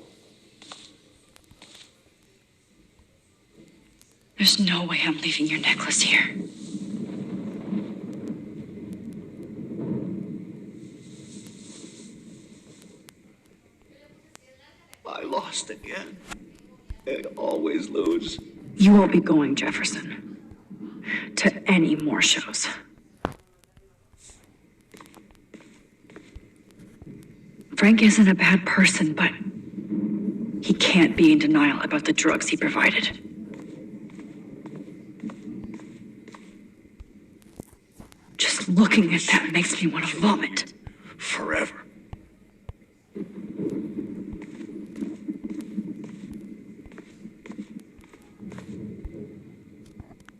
Speaker 1: There's no way I'm leaving your necklace here.
Speaker 12: I lost again. I always lose.
Speaker 1: You won't be going, Jefferson, to any more shows. Frank isn't a bad person, but he can't be in denial about the drugs he provided. Just looking at that makes me want to vomit.
Speaker 12: Forever.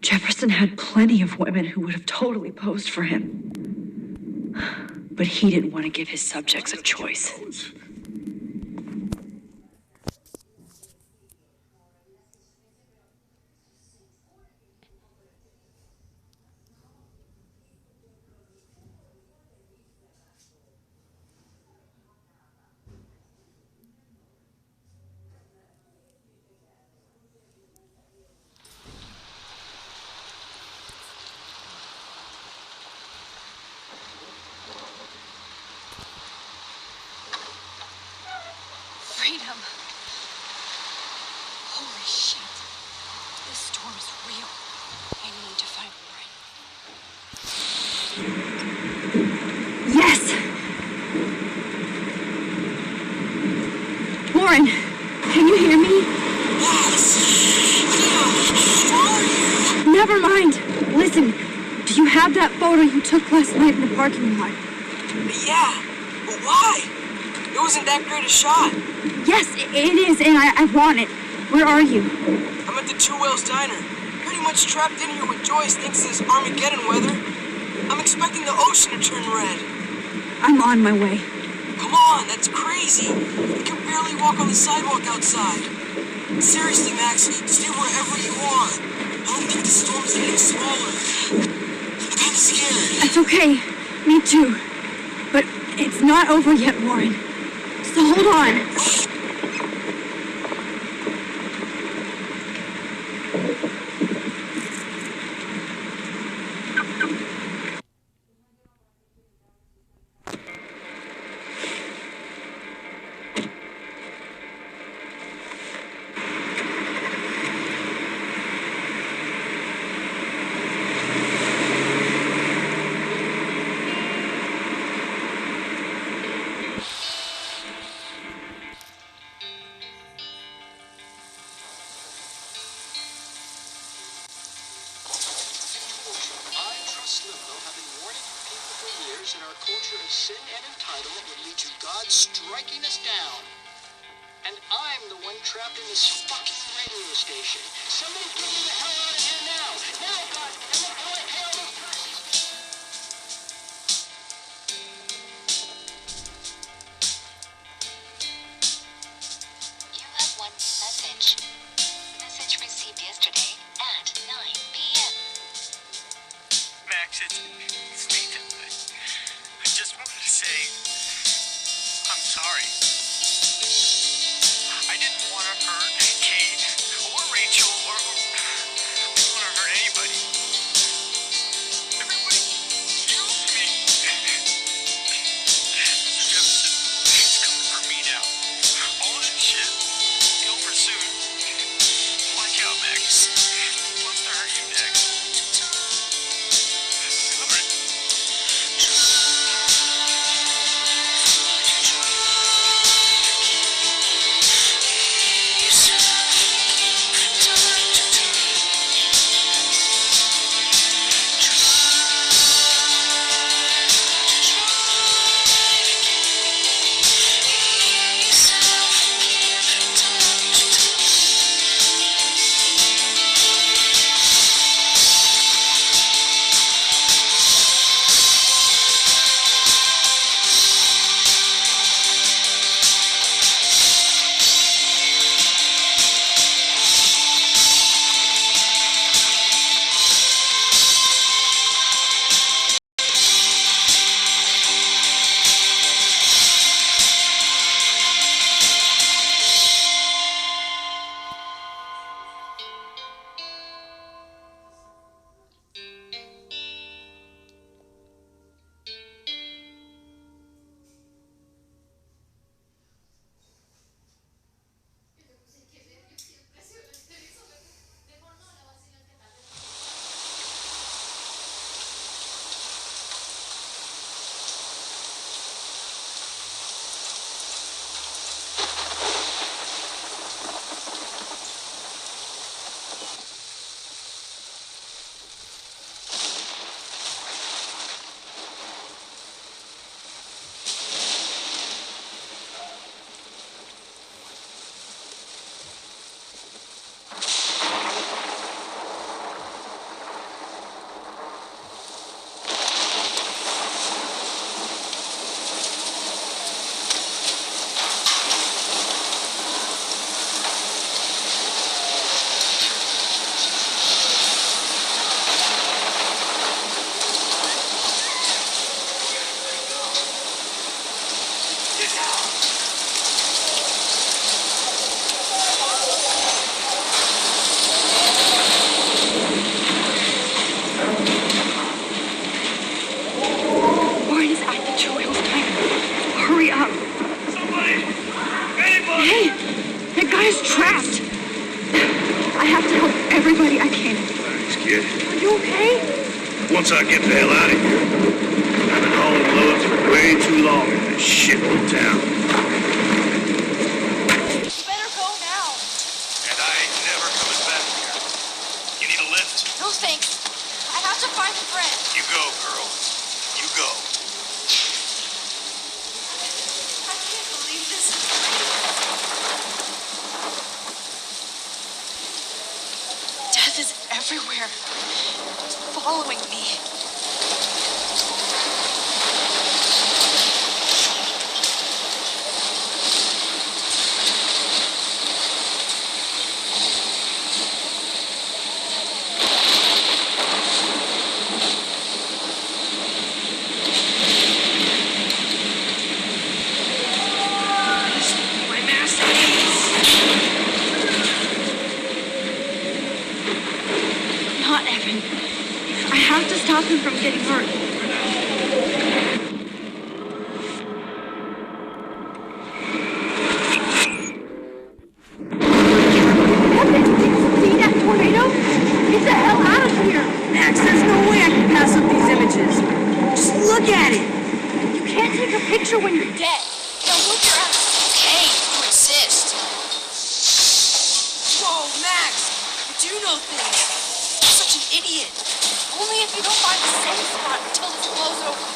Speaker 1: Jefferson had plenty of women who would have totally posed for him. But he didn't want to give his subjects a choice.
Speaker 2: Freedom. Holy shit. This storm is real. I need to find Warren.
Speaker 1: Yes! Warren, can you hear me?
Speaker 13: Yes! How are you?
Speaker 1: Never mind. Listen, do you have that photo you took last night in the parking lot?
Speaker 13: Yeah, but why? It wasn't that great a shot.
Speaker 1: Yes, it is, and I want it. Where are you?
Speaker 13: I'm at the Two Whales Diner. Pretty much trapped in here with Joyce thanks to this Armageddon weather. I'm expecting the ocean to turn red.
Speaker 1: I'm on my way.
Speaker 13: Come on, that's crazy. I can barely walk on the sidewalk outside. Seriously, Max, stay wherever you are. I don't think the storm's getting smaller. I'm kinda scared.
Speaker 1: That's okay. Me too. But it's not over yet, Warren. So hold on.
Speaker 5: in our culture of sin and entitlement would lead to God striking us down. And I'm the one trapped in this fucking radio station. Somebody get me the hell out of here now! Now, God! I want to pay all those prices!
Speaker 11: You have one message. Message received yesterday at 9 p.m.
Speaker 14: Max, it's Nathan. I just wanted to say I'm sorry. I didn't want to hurt Kate or Rachel or I didn't want to hurt anybody. Everybody used me. Jefferson, he's coming for me now. All this shit be over soon. Watch out, Max. He wants to hurt you next. Sorry.
Speaker 3: Once I get the hell out of here. I've been hauling loads for way too long in this shithole town.
Speaker 1: You better go now.
Speaker 3: And I ain't never coming back here. You need a lift?
Speaker 1: No thanks. I have to find a friend.
Speaker 3: You go, girl. You go.
Speaker 1: I can't believe this is real. Death is everywhere. It's following me. Not Evan. I have to stop him from getting hurt. Evan, did you see that tornado? Get the hell out of here!
Speaker 13: Max, there's no way I can pass up these images. Just look at it.
Speaker 1: You can't take a picture when you're dead. Now move your ass.
Speaker 2: Hey, you insist.
Speaker 13: Whoa, Max, you do know things. You're such an idiot.
Speaker 1: Only if you don't find a safe spot until this blows over.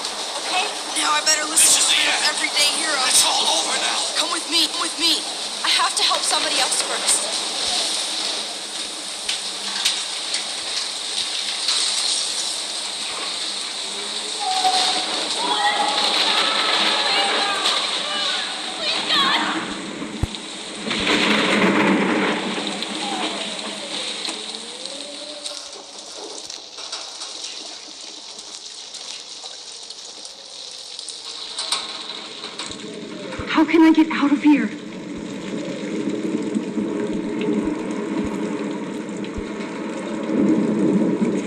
Speaker 1: Okay?
Speaker 13: Now I better listen to some everyday heroes.
Speaker 10: It's all over now.
Speaker 13: Come with me, come with me.
Speaker 1: I have to help somebody else first. How can I get out of here?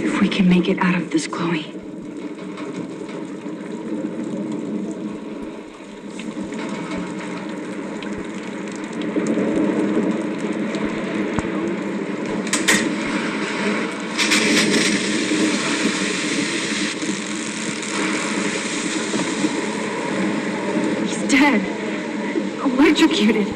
Speaker 1: If we can make it out of this, Chloe. He's dead. Electrocuted.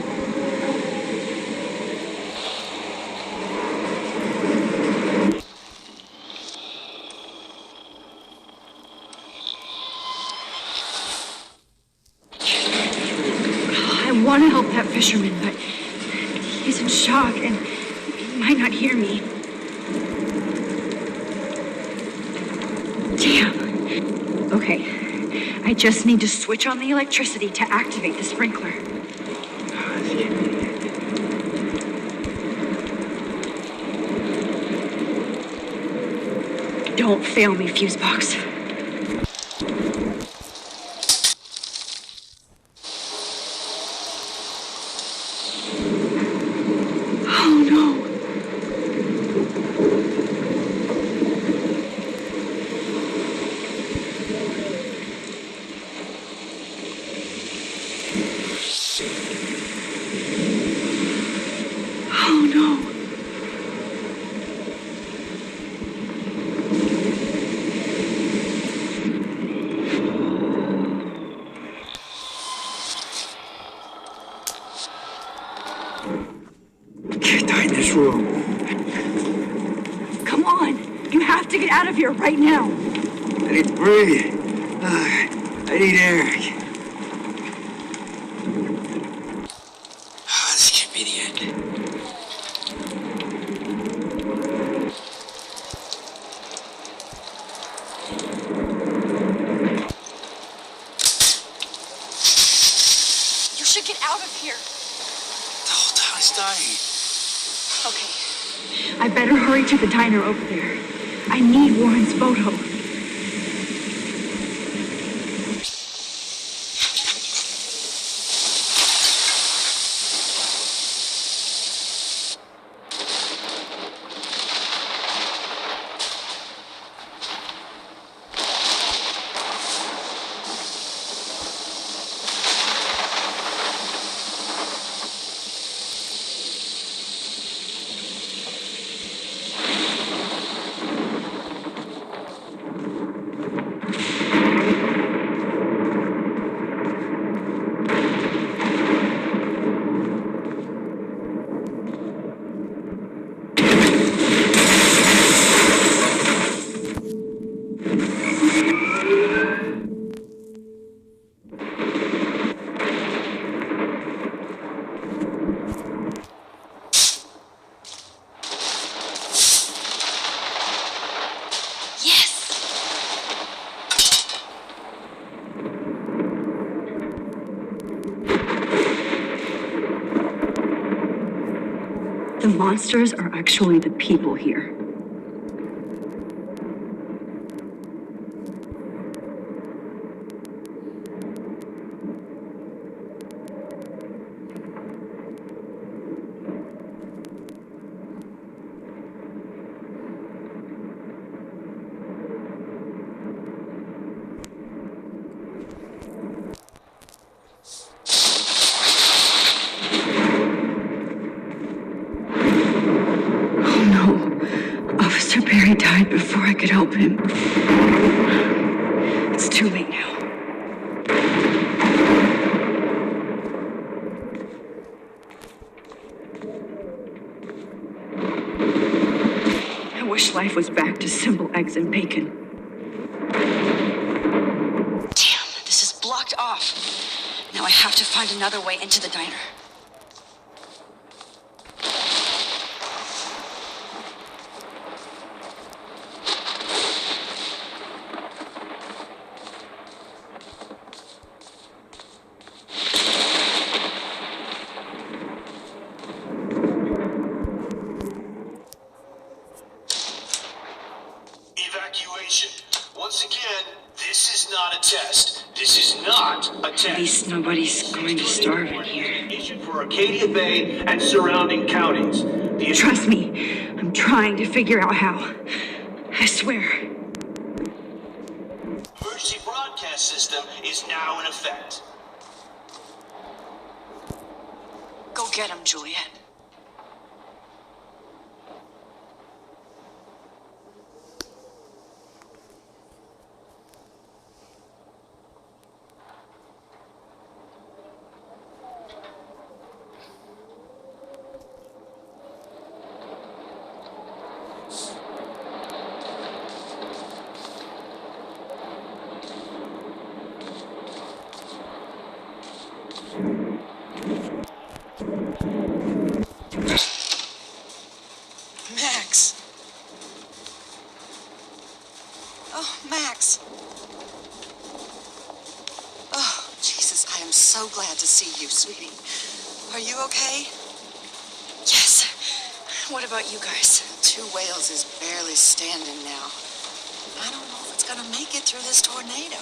Speaker 1: I want to help that fisherman, but he's in shock and he might not hear me. Damn. Okay. I just need to switch on the electricity to activate the sprinkler. Don't fail me, fuse box. Oh no. Oh no.
Speaker 12: Can't die in this room.
Speaker 1: Come on. You have to get out of here right now.
Speaker 12: I need to breathe. I need air. This can't be the end.
Speaker 1: You should get out of here.
Speaker 12: The whole town is dying.
Speaker 1: Okay. I better hurry to the diner over there. I need Warren's photo. monsters are actually the people here. Barry died before I could help him. It's too late now. I wish life was back to simple eggs and bacon. Damn, this is blocked off. Now I have to find another way into the diner.
Speaker 14: Evacuation. Once again, this is not a test. This is not a test.
Speaker 1: At least nobody's going to starve in here.
Speaker 14: Issued for Arcadia Bay and surrounding counties.
Speaker 1: Trust me, I'm trying to figure out how. I swear.
Speaker 14: Emergency broadcast system is now in effect.
Speaker 1: Go get him, Juliet.
Speaker 13: Max. Oh, Max. Oh, Jesus, I am so glad to see you, sweetie. Are you okay?
Speaker 1: Yes. What about you guys?
Speaker 13: 2 Whales is barely standing now. I don't know if it's gonna make it through this tornado.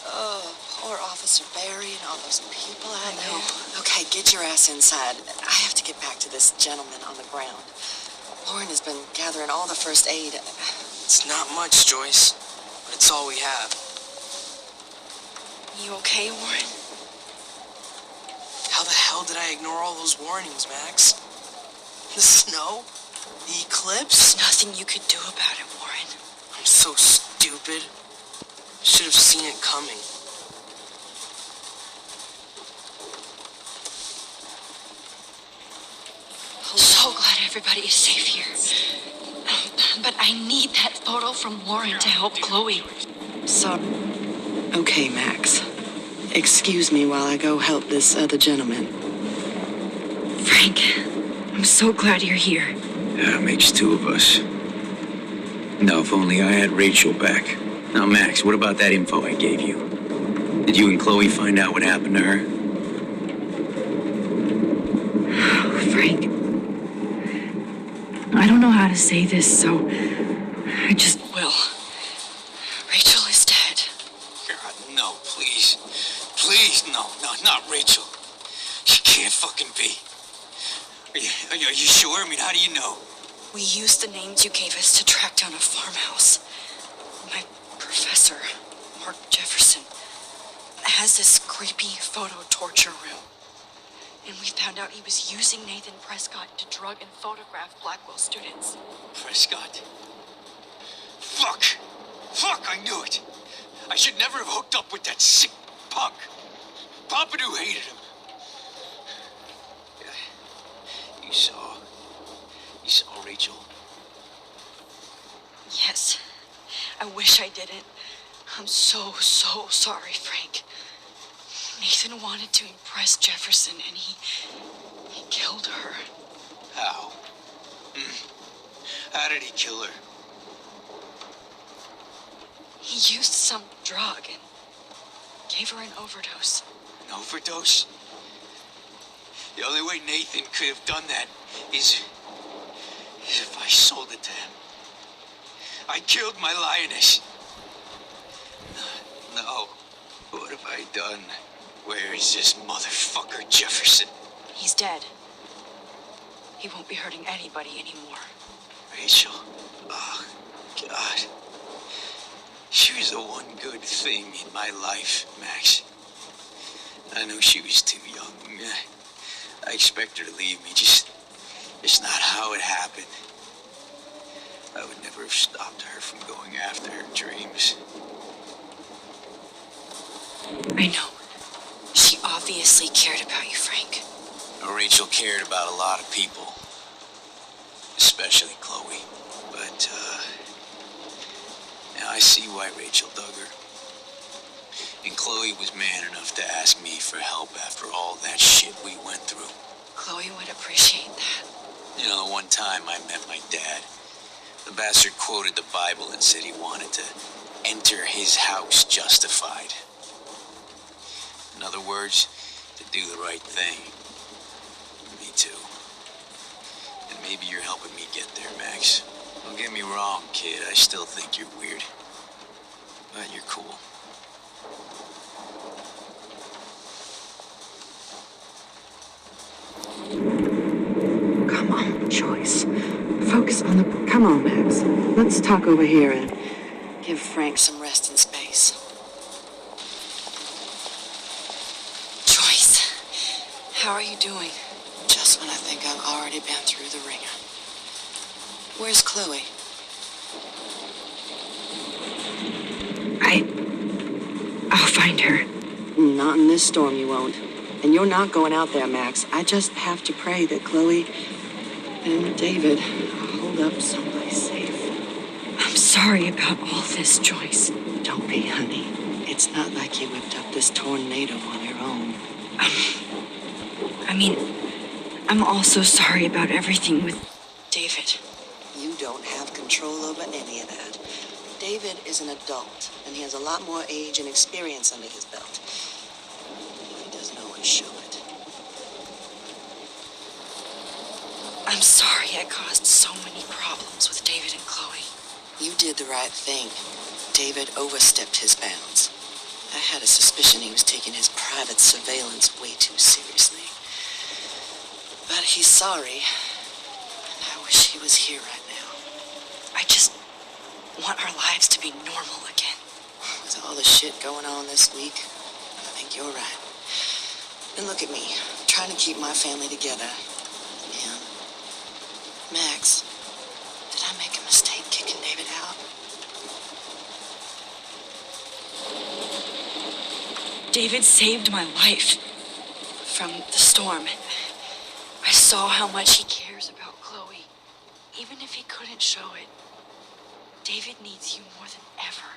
Speaker 13: Oh, poor Officer Barry and all those people out there. Okay, get your ass inside. I have to get back to this gentleman on the ground. Lauren has been gathering all the first aid.
Speaker 15: It's not much, Joyce, but it's all we have.
Speaker 1: You okay, Warren?
Speaker 15: How the hell did I ignore all those warnings, Max? The snow? The eclipse?
Speaker 1: Nothing you could do about it, Warren.
Speaker 15: I'm so stupid. Should have seen it coming.
Speaker 1: I'm so glad everybody is safe here. But I need that photo from Warren to help Chloe.
Speaker 13: So, okay, Max. Excuse me while I go help this other gentleman.
Speaker 1: Frank, I'm so glad you're here.
Speaker 16: Yeah, it makes 2 of us. Now, if only I had Rachel back. Now, Max, what about that info I gave you? Did you and Chloe find out what happened to her?
Speaker 1: Oh, Frank. I don't know how to say this, so I just will. Rachel is dead.
Speaker 15: God, no, please. Please, no, not Rachel. She can't fucking be. Are you sure? I mean, how do you know?
Speaker 1: We used the names you gave us to track down a farmhouse. My professor, Mark Jefferson, has this creepy photo torture room. And we found out he was using Nathan Prescott to drug and photograph Blackwell students.
Speaker 15: Prescott? Fuck! Fuck, I knew it! I should never have hooked up with that sick punk. Pompidou hated him. Yeah. You saw Rachel?
Speaker 1: Yes. I wish I didn't. I'm so sorry, Frank. Nathan wanted to impress Jefferson, and he killed her.
Speaker 15: How? How did he kill her?
Speaker 1: He used some drug and gave her an overdose.
Speaker 15: An overdose? The only way Nathan could have done that is if I sold it to him. I killed my lioness. No. What have I done? Where is this motherfucker Jefferson?
Speaker 1: He's dead. He won't be hurting anybody anymore.
Speaker 15: Rachel. Oh, God. She was the one good thing in my life, Max. I knew she was too young. I expect her to leave me. Just not how it happened. I would never have stopped her from going after her dreams.
Speaker 1: I know. She obviously cared about you, Frank.
Speaker 15: Rachel cared about a lot of people. Especially Chloe. But, now I see why Rachel dug her. And Chloe was man enough to ask me for help after all that shit we went through.
Speaker 1: Chloe would appreciate that.
Speaker 15: You know, the one time I met my dad, the bastard quoted the Bible and said he wanted to enter his house justified. In other words, to do the right thing. Me too. And maybe you're helping me get there, Max. Don't get me wrong, kid. I still think you're weird. But you're cool.
Speaker 17: Come on, Joyce. Focus on the... Come on, Max. Let's talk over here and give Frank some rest and space.
Speaker 1: Joyce, how are you doing?
Speaker 17: Just when I think I've already been through the ringer. Where's Chloe?
Speaker 1: I'll find her.
Speaker 17: Not in this storm, you won't. And you're not going out there, Max. I just have to pray that Chloe and David hold up someplace safe.
Speaker 1: I'm sorry about all this, Joyce.
Speaker 17: Don't be, honey. It's not like you whipped up this tornado on your own.
Speaker 1: I'm also sorry about everything with David.
Speaker 17: You don't have control over any of that. David is an adult, and he has a lot more age and experience under his belt. If he doesn't always show it.
Speaker 1: I'm sorry I caused so many problems with David and Chloe.
Speaker 17: You did the right thing. David overstepped his bounds. I had a suspicion he was taking his private surveillance way too seriously. But he's sorry, and I wish he was here right now.
Speaker 1: I just want our lives to be normal again.
Speaker 17: With all the shit going on this week, I think you're right. And look at me, trying to keep my family together. Yeah. Max, did I make a mistake kicking David out?
Speaker 1: David saved my life from the storm. I saw how much he cares about Chloe, even if he couldn't show it. David needs you more than ever,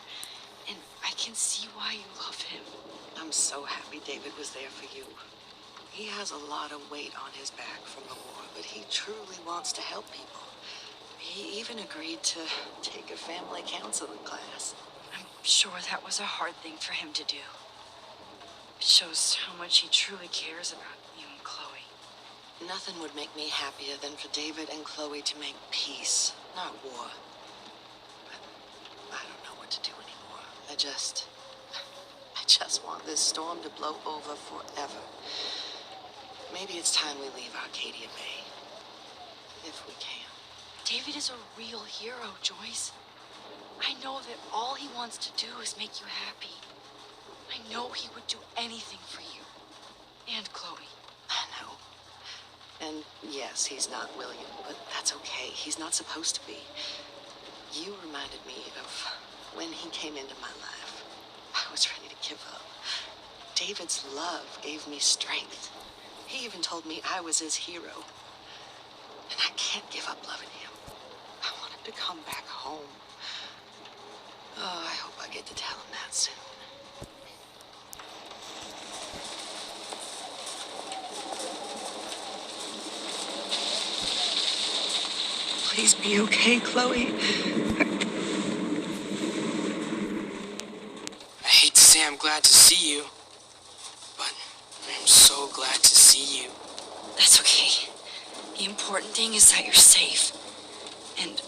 Speaker 1: and I can see why you love him.
Speaker 17: I'm so happy David was there for you. He has a lot of weight on his back from the war, but he truly wants to help people. He even agreed to take a family counseling class.
Speaker 1: I'm sure that was a hard thing for him to do. It shows how much he truly cares about you and Chloe.
Speaker 17: Nothing would make me happier than for David and Chloe to make peace, not war. I don't know what to do anymore. I just want this storm to blow over forever. Maybe it's time we leave Arcadia Bay. If we can.
Speaker 1: David is a real hero, Joyce. I know that all he wants to do is make you happy. I know he would do anything for you. And Chloe.
Speaker 17: I know. And yes, he's not William, but that's okay. He's not supposed to be. You reminded me of when he came into my life. I was ready to give up. David's love gave me strength. He even told me I was his hero. And I can't give up loving him. I want him to come back home. Oh, I hope I get to tell him that soon. Please be okay, Chloe.
Speaker 8: I hate to say I'm glad to see you, but I'm so glad to see you.
Speaker 1: That's okay. The important thing is that you're safe. And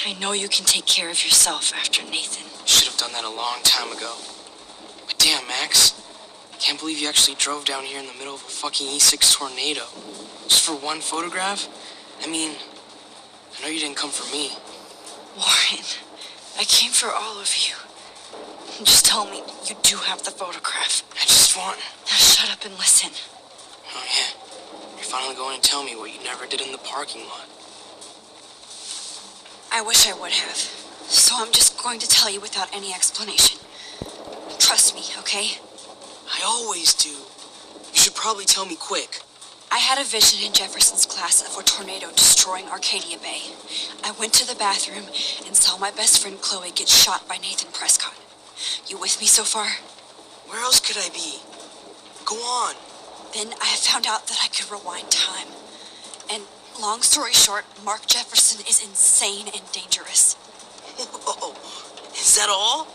Speaker 1: I know you can take care of yourself after Nathan.
Speaker 8: Should have done that a long time ago. But damn, Max. Can't believe you actually drove down here in the middle of a fucking E6 tornado. Just for one photograph? I mean, I know you didn't come for me.
Speaker 1: Warren, I came for all of you. Just tell me you do have the photograph.
Speaker 8: I just want...
Speaker 1: Now shut up and listen.
Speaker 8: Oh, yeah. You're finally going to tell me what you never did in the parking lot.
Speaker 1: I wish I would have. So I'm just going to tell you without any explanation. Trust me, okay?
Speaker 8: I always do. You should probably tell me quick.
Speaker 1: I had a vision in Jefferson's class of a tornado destroying Arcadia Bay. I went to the bathroom and saw my best friend Chloe get shot by Nathan Prescott. You with me so far?
Speaker 8: Where else could I be? Go on.
Speaker 1: Then I found out that I could rewind time. And long story short, Mark Jefferson is insane and dangerous.
Speaker 8: Whoa. Is that all?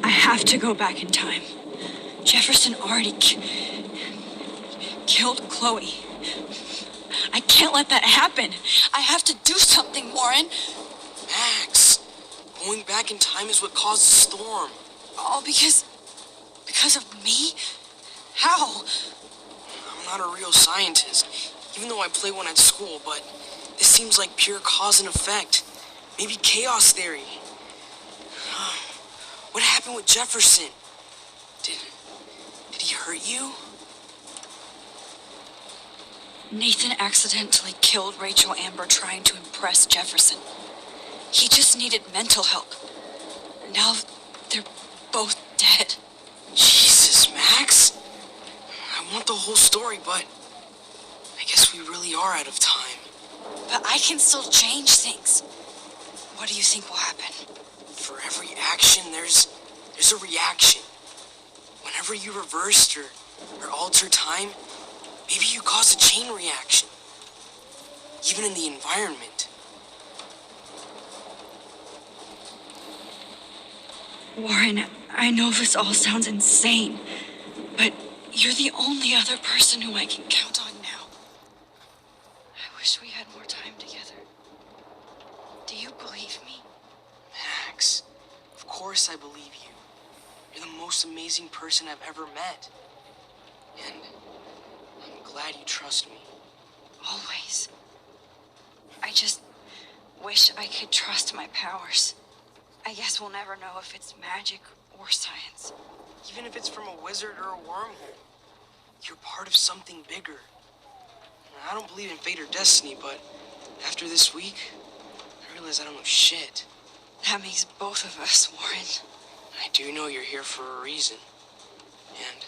Speaker 1: I have to go back in time. Jefferson already killed Chloe. I can't let that happen. I have to do something, Warren.
Speaker 8: Max, going back in time is what caused the storm.
Speaker 1: All because of me? How?
Speaker 8: I'm not a real scientist, even though I play one at school, but this seems like pure cause and effect. Maybe chaos theory. What happened with Jefferson? Did he hurt you?
Speaker 1: Nathan accidentally killed Rachel Amber trying to impress Jefferson. He just needed mental help. Now they're both dead.
Speaker 8: Jesus, Max. I want the whole story, but I guess we really are out of time.
Speaker 1: But I can still change things. What do you think will happen?
Speaker 8: For every action, there's a reaction. Whenever you reversed or altered time, maybe you caused a chain reaction. Even in the environment.
Speaker 1: Warren, I know this all sounds insane, but you're the only other person who I can count on now. I wish we had more time together. Do you believe me?
Speaker 8: Max, of course I believe you. You're the most amazing person I've ever met. And I'm glad you trust me.
Speaker 1: Always. I just wish I could trust my powers. I guess we'll never know if it's magic or science.
Speaker 8: Even if it's from a wizard or a wormhole, you're part of something bigger. I don't believe in fate or destiny, but after this week, I realize I don't know shit.
Speaker 1: That makes both of us, Warren.
Speaker 8: I do know you're here for a reason. And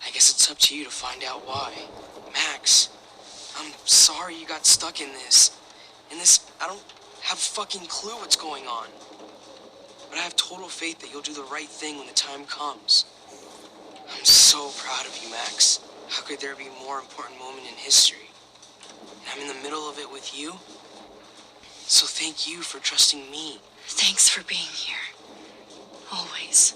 Speaker 8: I guess it's up to you to find out why. Max, I'm sorry you got stuck in this. I don't have a fucking clue what's going on. But I have total faith that you'll do the right thing when the time comes. I'm so proud of you, Max. How could there be a more important moment in history? And I'm in the middle of it with you. So thank you for trusting me.
Speaker 1: Thanks for being here. Always.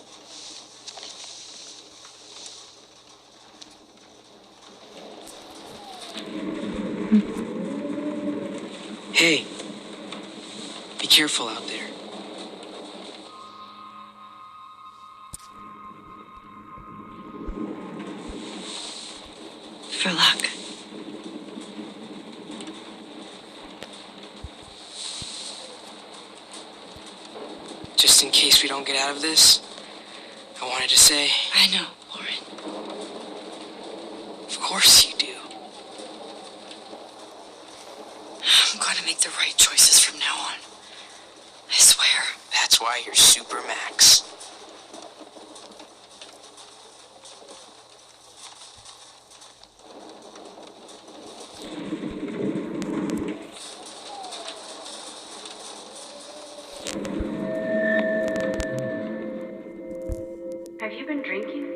Speaker 8: Hey, be careful out there.
Speaker 1: For luck.
Speaker 8: Just in case we don't get out of this, I wanted to say...
Speaker 1: I know, Warren.
Speaker 8: Of course you do.
Speaker 1: I'm going to make the right choices from now on. I swear.
Speaker 8: That's why you're Super Max.
Speaker 2: Have you been drinking?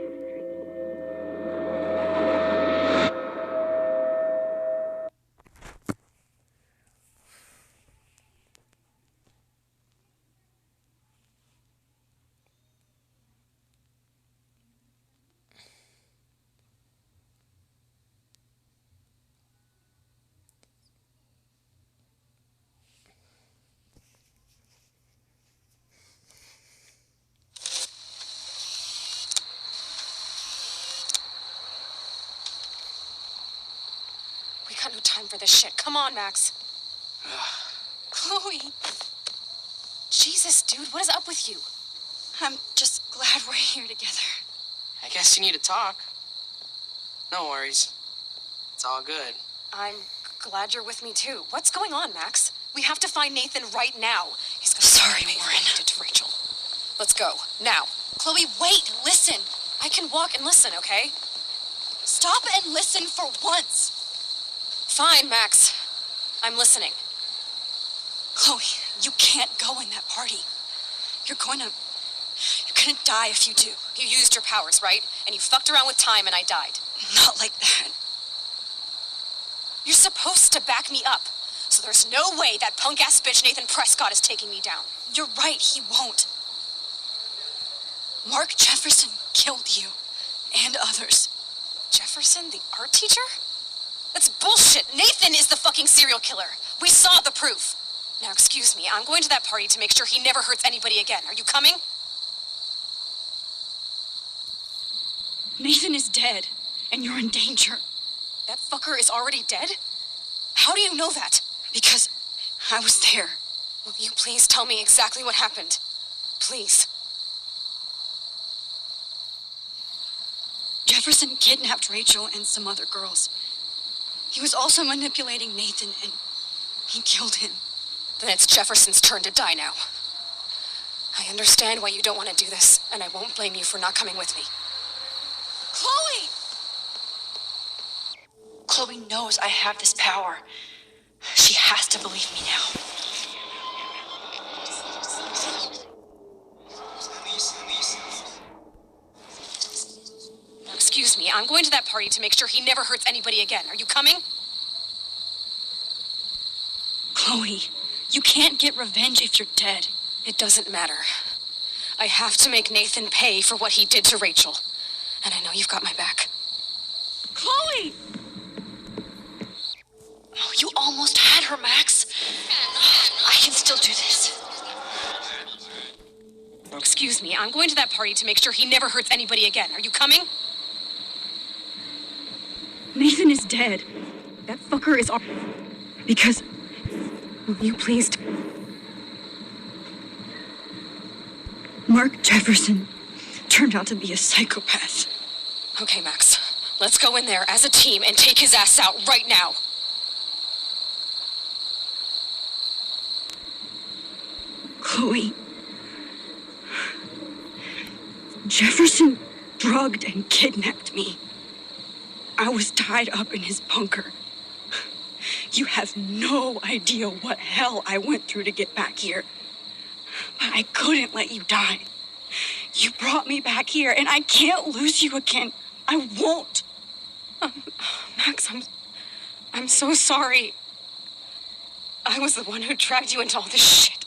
Speaker 2: time for this shit. Come on, Max. Chloe. Jesus, dude, what is up with you?
Speaker 1: I'm just glad we're here together.
Speaker 8: I guess you need to talk. No worries. It's all good.
Speaker 2: I'm glad you're with me, too. What's going on, Max? We have to find Nathan right now. He's gonna
Speaker 1: Sorry,
Speaker 2: pay for
Speaker 1: Warren.
Speaker 2: what he did to Rachel. Let's go. Now. Chloe, wait. Listen. I can walk and listen, okay?
Speaker 1: Stop and listen for once.
Speaker 2: Fine, Max. I'm listening.
Speaker 1: Chloe, you can't go in that party. You're gonna die if you do.
Speaker 2: You used your powers, right? And you fucked around with time and I died.
Speaker 1: Not like that.
Speaker 2: You're supposed to back me up. So there's no way that punk-ass bitch Nathan Prescott is taking me down.
Speaker 1: You're right, he won't. Mark Jefferson killed you. And others.
Speaker 2: Jefferson, the art teacher? That's bullshit. Nathan is the fucking serial killer. We saw the proof. Now, excuse me, I'm going to that party to make sure he never hurts anybody again. Are you coming?
Speaker 1: Nathan is dead, and you're in danger.
Speaker 2: That fucker is already dead? How do you know that?
Speaker 1: Because I was there.
Speaker 2: Will you please tell me exactly what happened? Please.
Speaker 1: Jefferson kidnapped Rachel and some other girls. He was also manipulating Nathan, and he killed him.
Speaker 2: Then it's Jefferson's turn to die now. I understand why you don't want to do this, and I won't blame you for not coming with me.
Speaker 1: Chloe! Chloe knows I have this power. She has to believe me now.
Speaker 2: Now, excuse me, I'm going to that party to make sure he never hurts anybody again. Are you coming?
Speaker 1: Chloe, you can't get revenge if you're dead.
Speaker 2: It doesn't matter. I have to make Nathan pay for what he did to Rachel. And I know you've got my back.
Speaker 1: Chloe! Oh, you almost had her, Max. I can still do this.
Speaker 2: Now, excuse me, I'm going to that party to make sure he never hurts anybody again. Are you coming?
Speaker 1: Nathan is dead. That fucker is... Because...
Speaker 2: Will you please...
Speaker 1: Mark Jefferson turned out to be a psychopath.
Speaker 2: Okay, Max. Let's go in there as a team and take his ass out right now.
Speaker 1: Chloe. Jefferson drugged and kidnapped me. I was tied up in his bunker. You have no idea what hell I went through to get back here. But I couldn't let you die. You brought me back here, and I can't lose you again. I won't.
Speaker 2: Max, I'm so sorry. I was the one who dragged you into all this shit.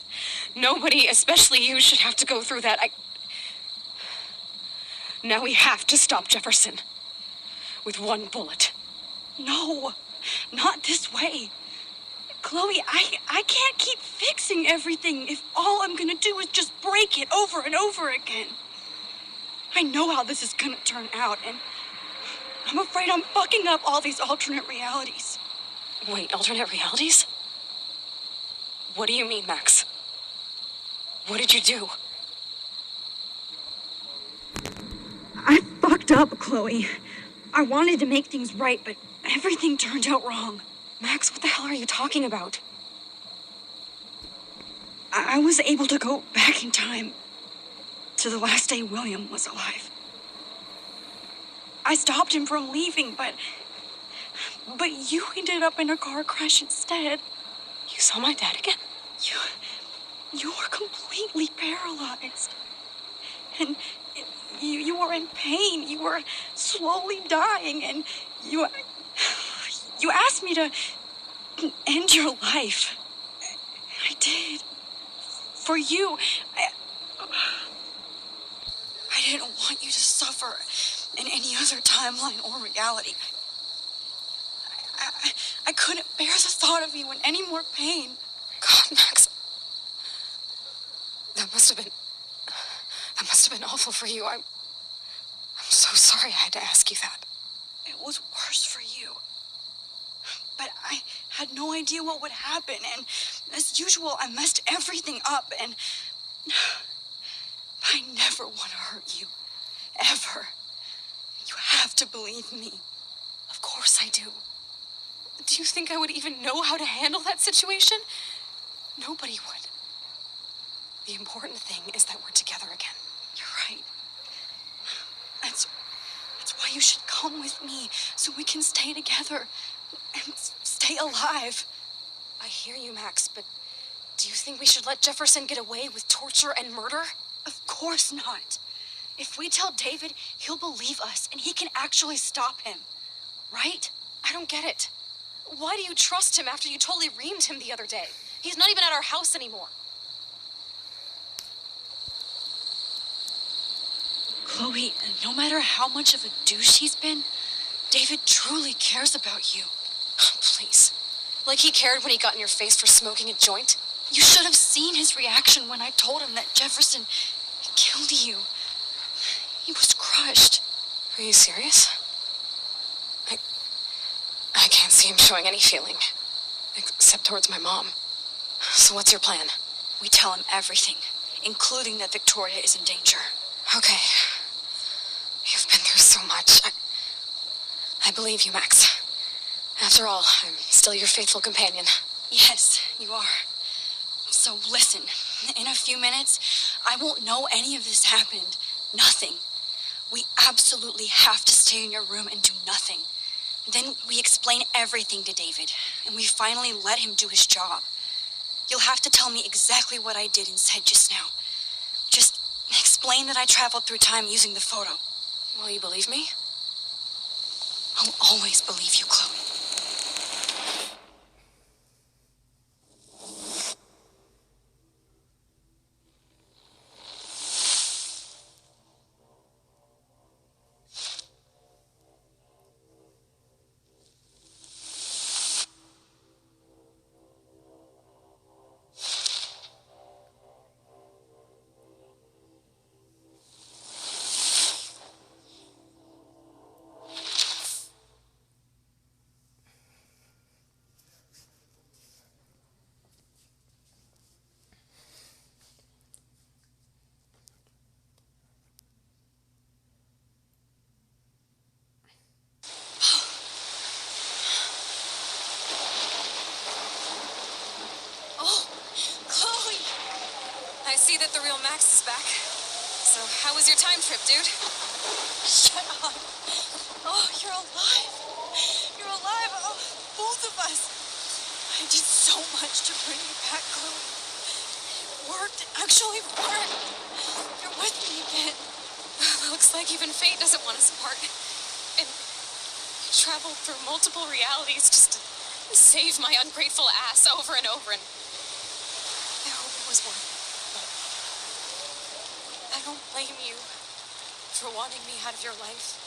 Speaker 2: Nobody, especially you, should have to go through that. Now we have to stop Jefferson. With one bullet.
Speaker 1: No, not this way. Chloe, I can't keep fixing everything if all I'm gonna do is just break it over and over again. I know how this is gonna turn out, and I'm afraid I'm fucking up all these alternate realities.
Speaker 2: Wait, alternate realities? What do you mean, Max? What did you do?
Speaker 1: I fucked up, Chloe. I wanted to make things right, but everything turned out wrong.
Speaker 2: Max, what the hell are you talking about?
Speaker 1: I was able to go back in time to the last day William was alive. I stopped him from leaving, but you ended up in a car crash instead.
Speaker 2: You saw my dad again?
Speaker 1: You were completely paralyzed. And you were in pain. You were slowly dying, and you asked me to end your life. I did. For you. I didn't want you to suffer in any other timeline or reality. I couldn't bear the thought of you in any more pain.
Speaker 2: God, Max. That must have been awful for you. I'm so sorry I had to ask you that.
Speaker 1: It was worse for you. But had no idea what would happen, and as usual, I messed everything up, and I never want to hurt you. Ever. You have to believe me.
Speaker 2: Of course I do. Do you think I would even know how to handle that situation? Nobody would. The important thing is that we're together again.
Speaker 1: You're right. That's why you should come with me, so we can stay together and stay alive.
Speaker 2: I hear you, Max, but do you think we should let Jefferson get away with torture and murder?
Speaker 1: Of course not. If we tell David, he'll believe us, and he can actually stop him. Right?
Speaker 2: I don't get it. Why do you trust him after you totally reamed him the other day? He's not even at our house anymore.
Speaker 1: Chloe, no matter how much of a douche he's been, David truly cares about you.
Speaker 2: Please. Like he cared when he got in your face for smoking a joint?
Speaker 1: You should have seen his reaction when I told him that Jefferson killed you. He was crushed.
Speaker 2: Are you serious? I can't see him showing any feeling. Except towards my mom. So what's your plan?
Speaker 1: We tell him everything, including that Victoria is in danger.
Speaker 2: Okay. You've been through so much. I believe you, Max. After all, I'm still your faithful companion.
Speaker 1: Yes, you are. So listen, in a few minutes, I won't know any of this happened. Nothing. We absolutely have to stay in your room and do nothing. Then we explain everything to David, and we finally let him do his job. You'll have to tell me exactly what I did and said just now. Just explain that I traveled through time using the photo.
Speaker 2: Will you believe me?
Speaker 1: I'll always believe you, Chloe.
Speaker 2: See that the real Max is back. So, how was your time trip, dude?
Speaker 1: Shut up. Oh, you're alive. You're alive. Oh, both of us. I did so much to bring you back, Chloe. It worked. It actually worked. You're with me again.
Speaker 2: Looks like even fate doesn't want us apart. And you traveled through multiple realities just to save my ungrateful ass over and over, and I hope it was worth it. I don't blame you for wanting me out of your life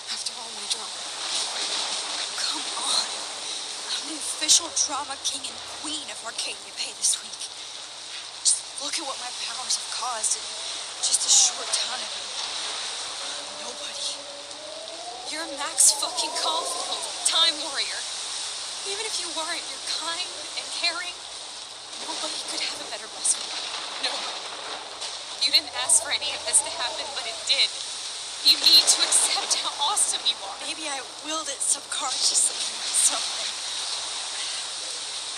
Speaker 2: after all my drama.
Speaker 1: Come on. I'm the official drama king and queen of Arcadia Bay this week. Just look at what my powers have caused in just a short time. Nobody.
Speaker 2: You're Max fucking Caulfield, Time Warrior. Even if you weren't, you're kind and caring. Nobody could have a better best friend. Nobody. You didn't ask for any of this to happen, but it did. You need to accept how awesome you are.
Speaker 1: Maybe I willed it subconsciously. So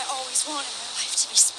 Speaker 1: I always wanted my life to be special.